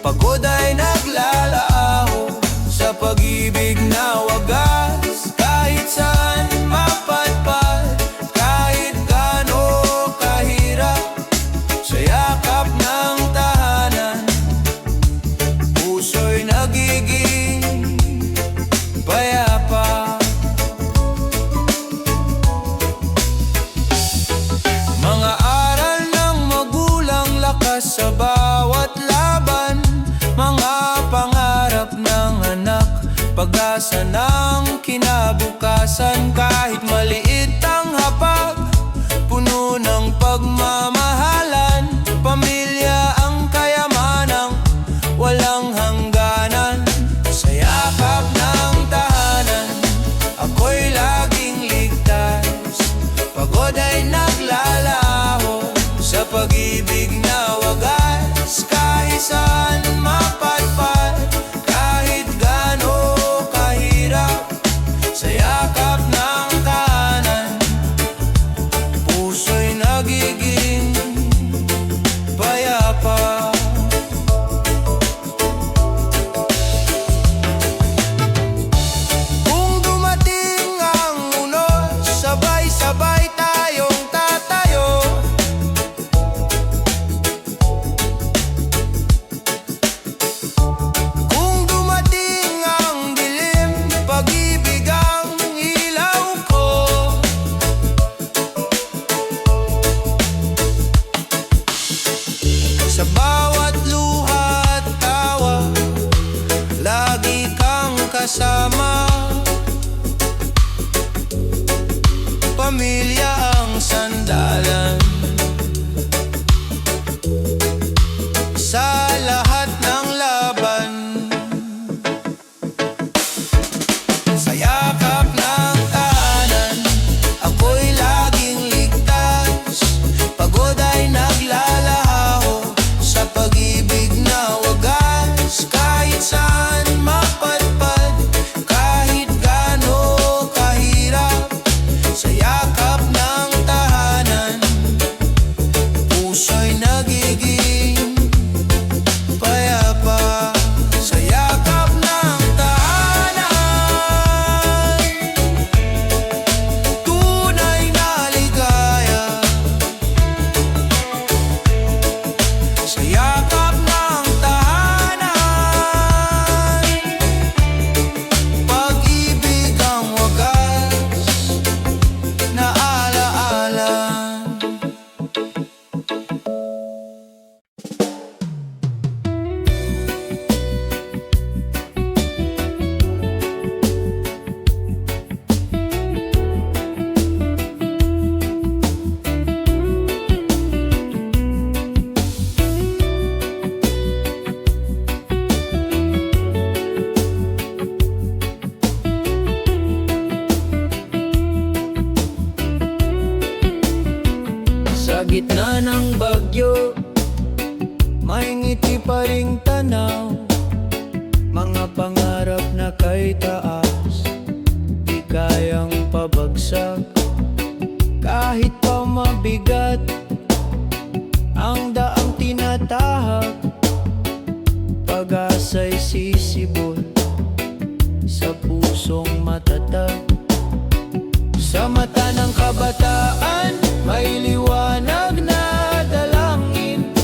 pagod ay naglalaaho sa pag-ibig na wagas. Kahit saan mapadpad, kahit gaano kahirap, sa yakap ng tahanan puso'y nagiging payapa. Mga aral ng magulang, lakas sa bawat laban, mga pangarap ng anak, pag-asa ng kinabukasan. Kahit maliit ang hapag, puno ng pagmamahalan, pamilya ang kayamanang walang hangganan. Sa yakap ng tahanan, ako'y laging ligtas, pagod ay naglalaho sa pag-ibig na wagas. Kahit saan mapadpad, kahit gaano kahirap, sa yakap ng tahanan puso'y nagiging payapa. Kung dumating ang unos, sabay-sabay tayong tatayo. Kung dumating ang dilim, pag-ibig ang ilaw ko. Sa bawat luha at tawa, lagi kang kasama. Pamilya ang sandalan sa lahat ng laban. Sa yakap ng tahanan, ako'y laging ligtas, pagod ay naglalaho sa pag-ibig na wagas. Kahit saan mapadpad, kahit gaano kahirap, sa yakap ng tahanan puso'y nagiging gitna ng bagyo, may ngiti pa ring tanaw. Mga pangarap na kay taas, di kayang pabagsak. Kahit pa mabigat ang daang tinatahak, pag-asa'y sisibol sa pusong matatag. Sa mata ng kabataan, may liwanag na dalangin.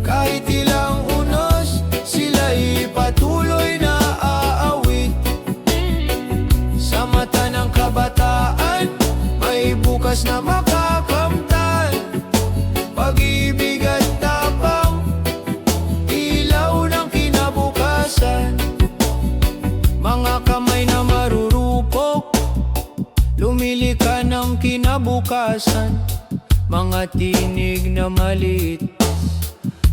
Kahit ilang unos, sila'y patuloy na aawit. Sa mata ng kabataan, may bukas na makakamtan. Pag-ibig at tapang, ilaw ng kinabukasan. Mga kamay na marurupok, lumilika ng kinabukasan. Mga tinig na maliit,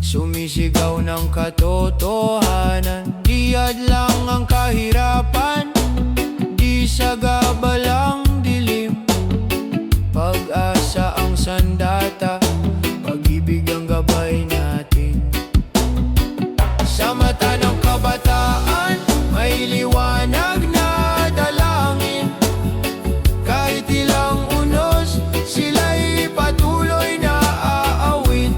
sumisigaw ng katotohanan. Di hadlang ang kahirapan, di sagabalang dilim. Pag-asa ang sandata, pag-ibig ang gabay natin. Sa mata ng kabataan, may liwanag na dalangin. Kahit ilang unos, sila'y patuloy na aawit.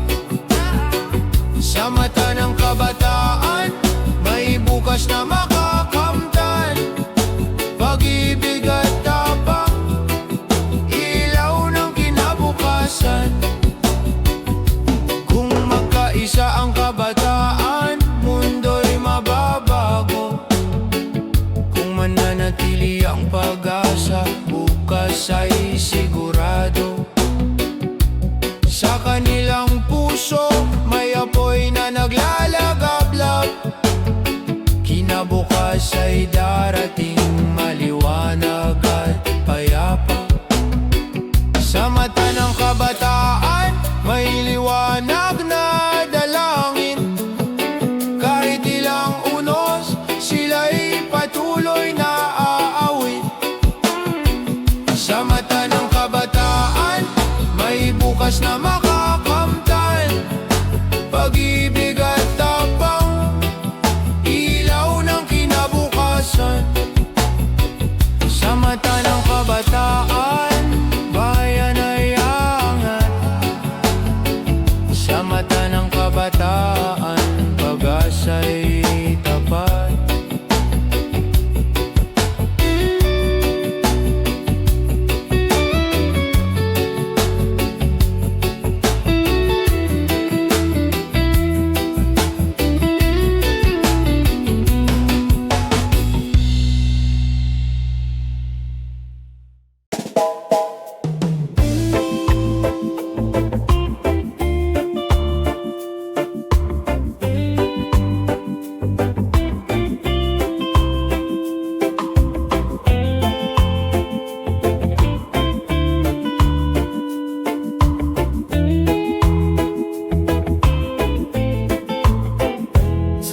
Sa mata ng kabataan, may bukas na makakamtan. Pag-ibig at tapang, ilaw ng kinabukasan. Kung magkaisa ang kabataan, mundo'y mababago. Kung mananatili ang pag-asa, bukas ay sigurado. Sa kanilang puso, may apoy na naglalagablab. Kinabukas ay darating, maliwanag at payapa. Sa mata ng kabataan, may liwanag na dalangin. Kahit ilang unos, sila'y patuloy na aawit. Sa mata ng kabataan, may bukas na makakamtan. Pag-ibig at tapang, ilaw ng kinabukasan. Sa mata ng kabataan, bayan ay angat. Sa mata ng kabataan, pag-asa'y tapat.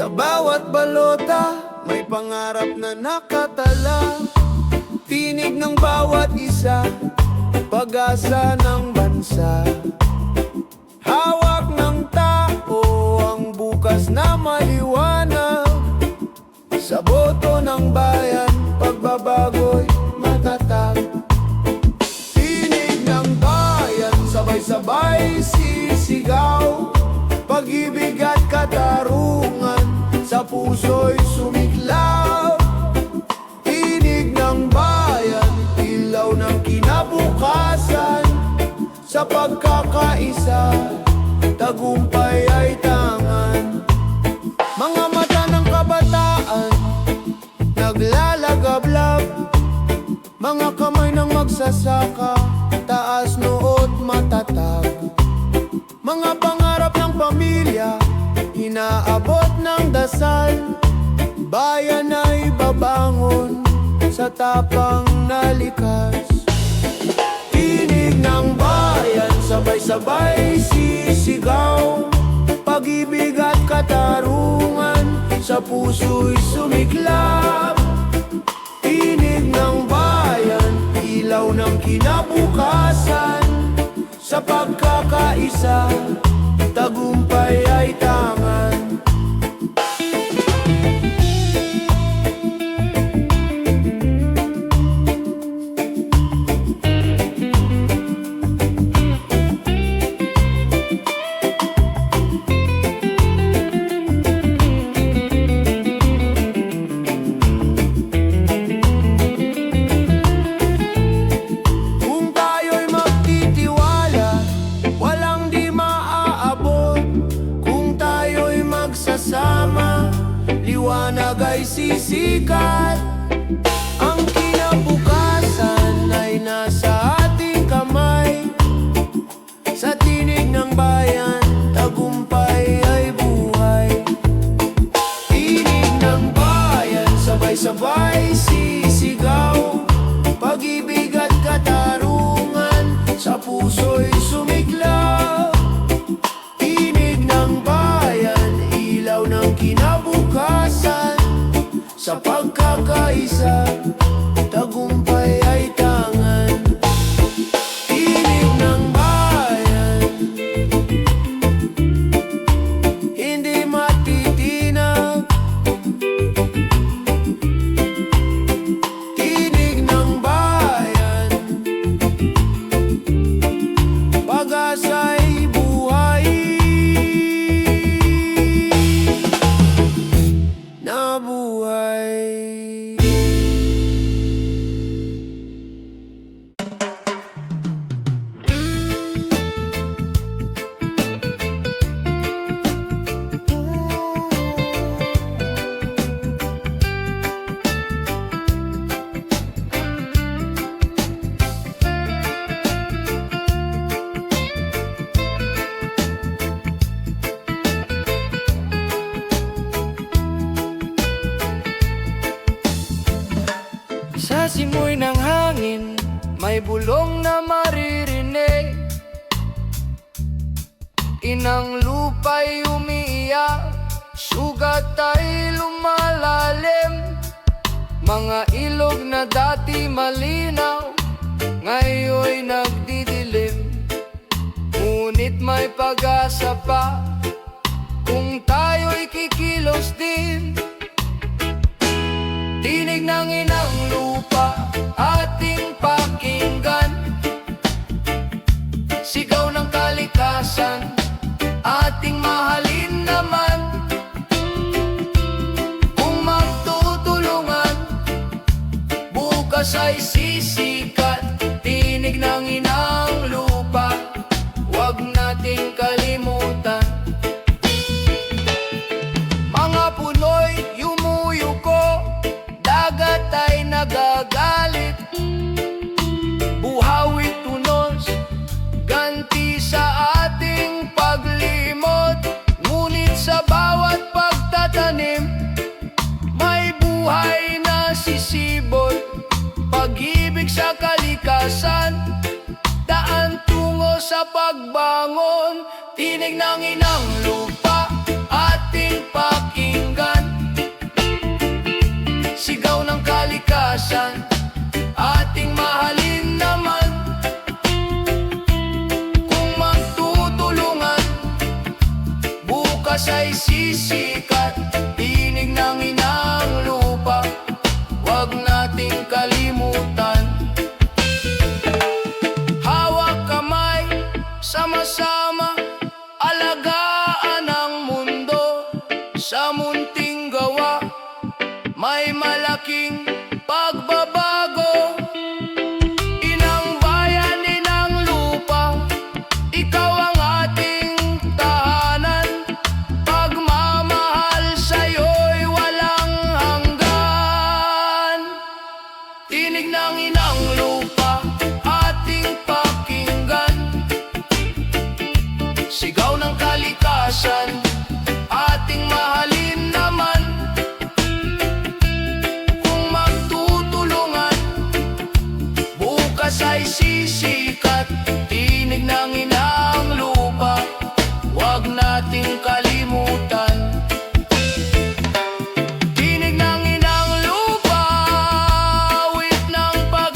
Sa bawat balota, may pangarap na nakatala. Tinig ng bawat isa, pag-asa ng bansa. Hawak ng tao ang bukas na maliwanag. Sa boto ng bayan, pagbabago'y matatag. Tinig ng bayan, sabay-sabay sisigaw. Pag-ibig at katarungan, sa puso'y sumiklab. Tinig ng bayan, ilaw ng kinabukasan. Sa pagkakaisa, tagumpay ay tangan. Mga mata ng kabataan, naglalagablab. Mga kamay ng magsasaka, taas noot matatag. Mga pangarap ng pamilya, inaabot ng dasal. Bayan ay babangon sa tapang na likas. Tinig ng bayan, sabay-sabay sisigaw. Pag-ibig at katarungan, sa puso'y sumiklab. Tinig ng bayan, ilaw ng kinabukasan. Sa pagkakaisa, pag-asa, tagumpay ay tangan. Kung tayo'y magtitiwala, walang di maaabot. Kung tayo'y magsasama, liwanag ay sisikat. Ang kinabukasan ay nasa ating kamay. Sa tinig ng bayan, tagumpay ay buhay. Tinig ng bayan, sabay-sabay sisigaw. Pag-ibig at katarungan, sa puso'y sumiklaw. Tinig ng bayan, ilaw ng kinabukasan. Sa pagkakaisa, tagumpay ay tangan. Tinig ng bayan, hindi matitinag. Tinig ng bayan, pag-asa'y buhay. Nabuhay. Sa simoy ng hangin, may bulong na maririnig. Inang lupa'y umiiyak, sugat ay lumalalim. Mga ilog na dati malinaw, ngayon'y nagdidilim. Ngunit may pag-asa pa, kung tayo'y kikilos din. Tinig ng inang lupa, ating pakinggan. Sigaw ng kalikasan, ating mahalin naman. Kung magtutulungan, bukas ay sisikat. Tinig ng inang lupa, huwag nating kalimutan. Mga puno'y yumuyuko, dagat ay nagagalit. Buhawit tunos, ganti sa ating paglimot. Ngunit sa bawat pagtatanim, may buhay na sisibol. Pag-ibig sa kalikasan, daan tungo sa pagbangon. Tinig ng inang lupa, ating pakinggan. Sigaw ng kalikasan, ating mahalin naman. Kung magtutulungan, bukas ay sisikat. Tinig ng inang lupa, huwag nating kalimutan. Hawak kamay, sama-sama, alagaan ang mundo. Sa munting gawa, may malaking pagbabago. Inang bayan, inang lupa, ikaw ang ating tahanan. Pagmamahal sa'yo'y walang hanggan. Tinig ng inang lupa, ating pakinggan. Sigaw ng kalikasan, ating mahalin naman. Kung magtutulungan, bukas ay sisikat. Tinig ng inang lupa, huwag nating kalimutan. Tinig ng inang lupa, wit ng pag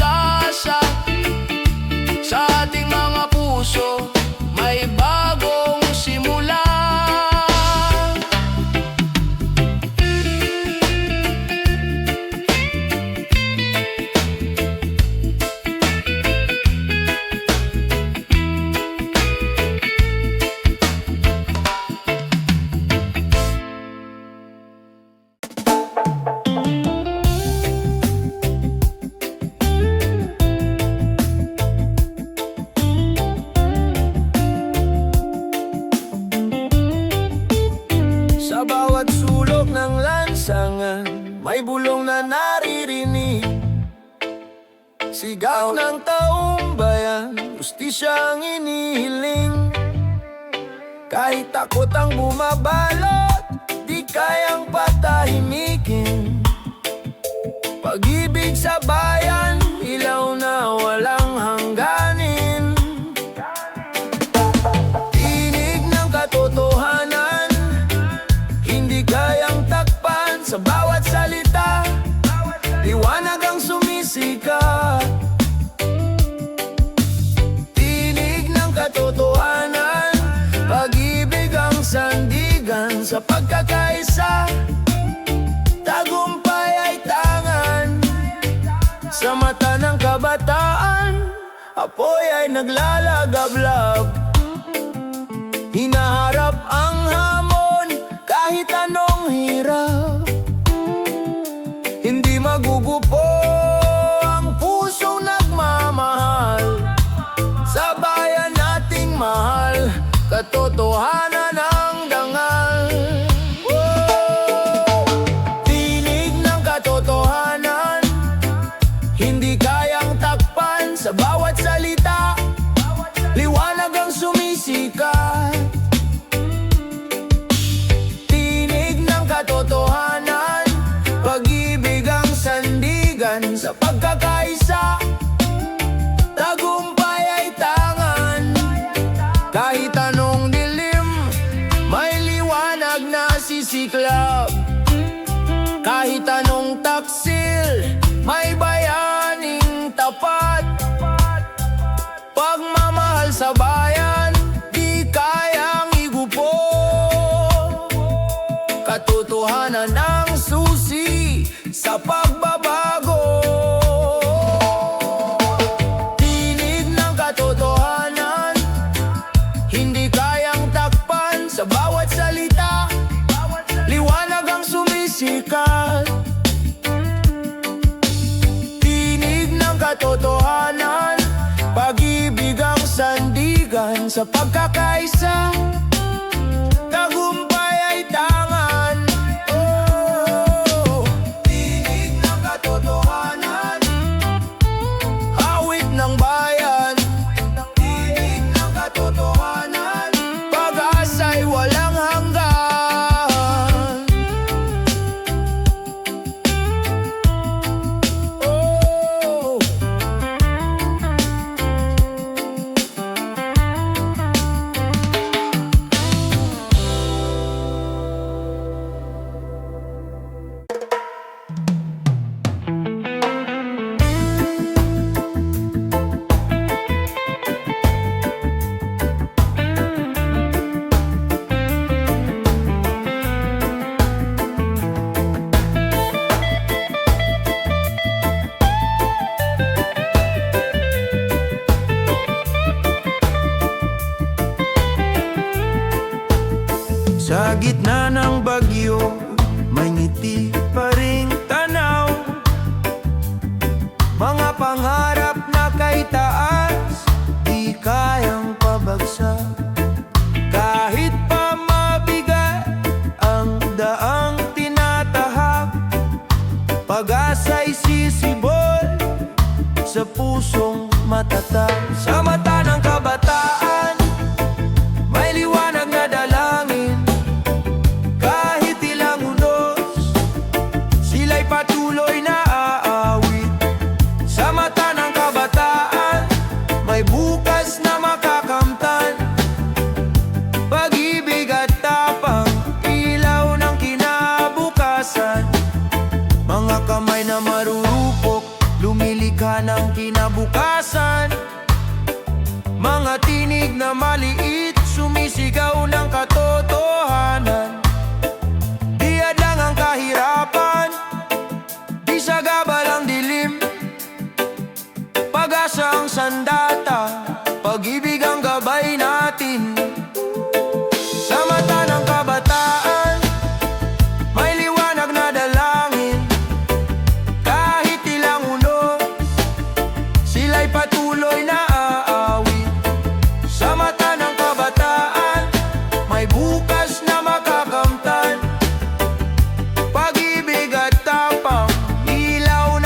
naririnig. Sigaw ng taong bayan, hustisyang inihiling. Kahit takot ang bumabalot, di kayang patahimikin. Pag-ibig sa bayan, ilaw na walang hangganin. Tinig ng katotohanan, hindi kayang takpan. Sa bawat salita, liwanag ang sumisikat. Tinig ng katotohanan, pag-ibig ang sandigan. Sa pagkakaisa, tagumpay ay tangan. Sa mata ng kabataan, apoy ay naglalagablab. Hinaharap ang hamon kahit anong hirap. Hindi magugupo ang pusong nagmamahal. Sa bayan nating mahal, katotohanan ang dangal. Tinig ng katotohanan, hindi kayang takpan. Sa bawat salita, liwanag ang sumisikat. Tinig ng katotohanan, pag-ibig ang sandigan. Sa pagkakaisa, tagumpay ay tangan. Kahit anong dilim, may liwanag na sisiklab. Kahit anong taksil, may bayaning tapat. Pagmamahal sa bayan, di kayang igupo. Katotohanan ang susi sa pagbabago. Tinig ng katotohanan, hindi kayang takpan. Sa bawat salita, liwanag ang sumisikat. Tinig ng katotohanan, pag-ibig ang sandigan. Sa pagkakaisa, tagumpay ay tangan. Tinig ng katotohanan, awit ng bayan. Tinig ng katotohanan, pag-asa'y walang hanggan. Sa gitna ng bagyo, may ngiti pa ring tanaw. Mga pangarap na kay taas, di kayang pabagsak. Kahit pa mabigat ang daang tinatahak, pag-asa'y sisibol sa pusong matatag. Sa mata ng kabataan, may liwanag na dalangin. Kahit ilang unos, sila'y patuloy na aawit. Sa mata ng kabataan, may bukas na makakamtan. Pag-ibig at tapang, ilaw ng kinabukasan. Mga kamay na marurupok, lumilikha ng kinabukasan. Mga tinig na maliit, sumisigaw ng katotohanan. Di hadlang ang kahirapan, di sagabal ang dilim. Pag-asa ang sandata, pag-ibig ang gabay natin. Sa mata ng kabataan, may liwanag na dalangin. Kahit ilang unos, sila'y patuloy na aawit. Sa mata ng kabataan, may bukas na makakamtan. Pag-ibig at tapang, ilaw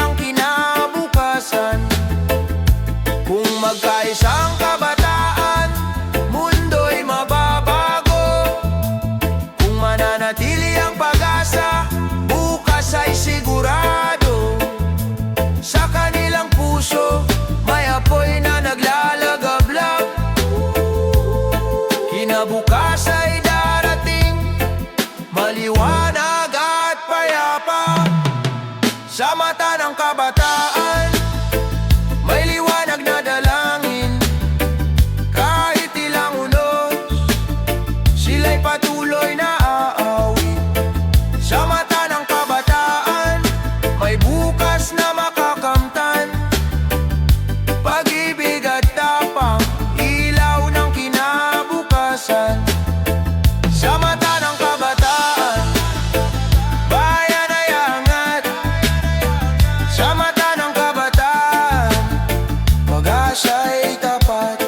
kabataan, may liwanag na dalangin. Kahit ilang unos, sila'y patuloy na aawit. Sa mata ng kabataan, may bukas na makakamtan. Pag-ibig at tapang, ilaw ng kinabukasan. Sa mata ng kabataan, bayan ay angat. Sa mata ng kabataan, pag-asa'y tapat.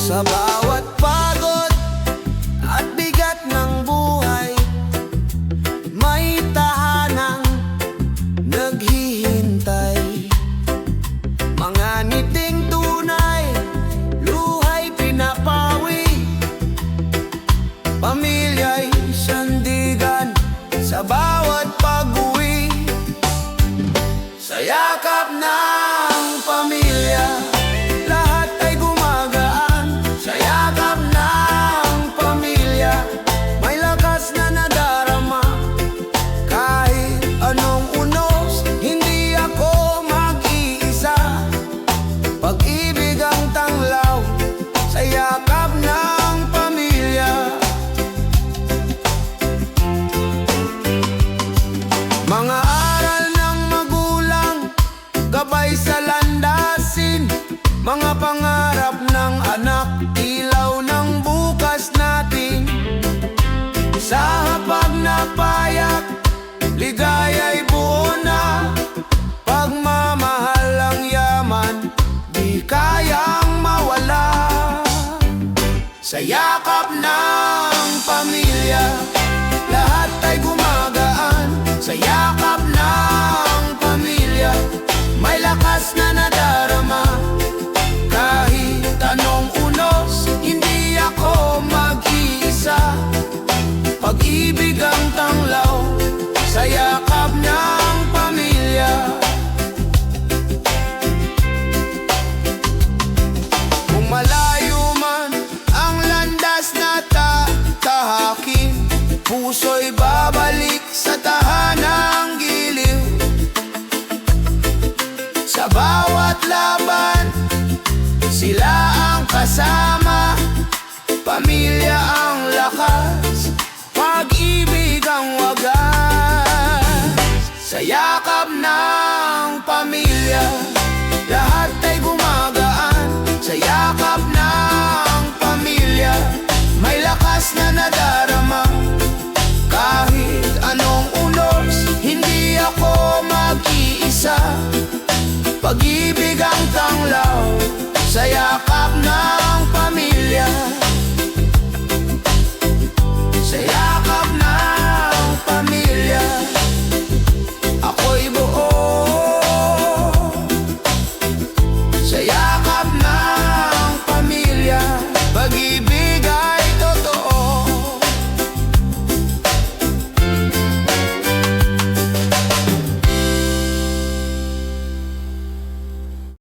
Sa bawat pagod at bigat ng buhay, may tahanang naghihintay. Mga ngiting tunay, luha'y pinapawi. Pamilya'y sandigan sa bawat pag-uwi. Sa yakap ng pamilya, lahat ay gumagaan. Sa yakap ng pamilya, may lakas na nadarama. Kahit anong unos, hindi ako mag-iisa. Pag-ibig ang tanglaw sa yakap ng pamilya. Mga aral ng magulang, gabay sa landasin. Mga pangarap ng anak, ilaw ng bukas natin. Sa hapag na payak, ligaya'y buo na. Pagmamahal ang yaman, di kayang mawala. Sa yakap ng pamilya, lahat ay gumagaan. Sa yakap ng pamilya, may lakas na nadarama. Kahit anong unos, hindi ako mag-iisa. Pag-ibig ang tanglaw sa yakap ng pamilya. Kung malayo man ang landas na tatahakin, puso'y babalik sa tahanang giliw. Sa bawat laban, sila ang kasama. Pamilya ang lakas, pag-ibig ang wagas. Sa yakap ng pamilya, lahat ay gumagaan. Sa yakap ng pamilya, may lakas na nadarama. Kahit anong unos, hindi ako mag-iisa. Pag-ibig ang tanglaw sa yakap ng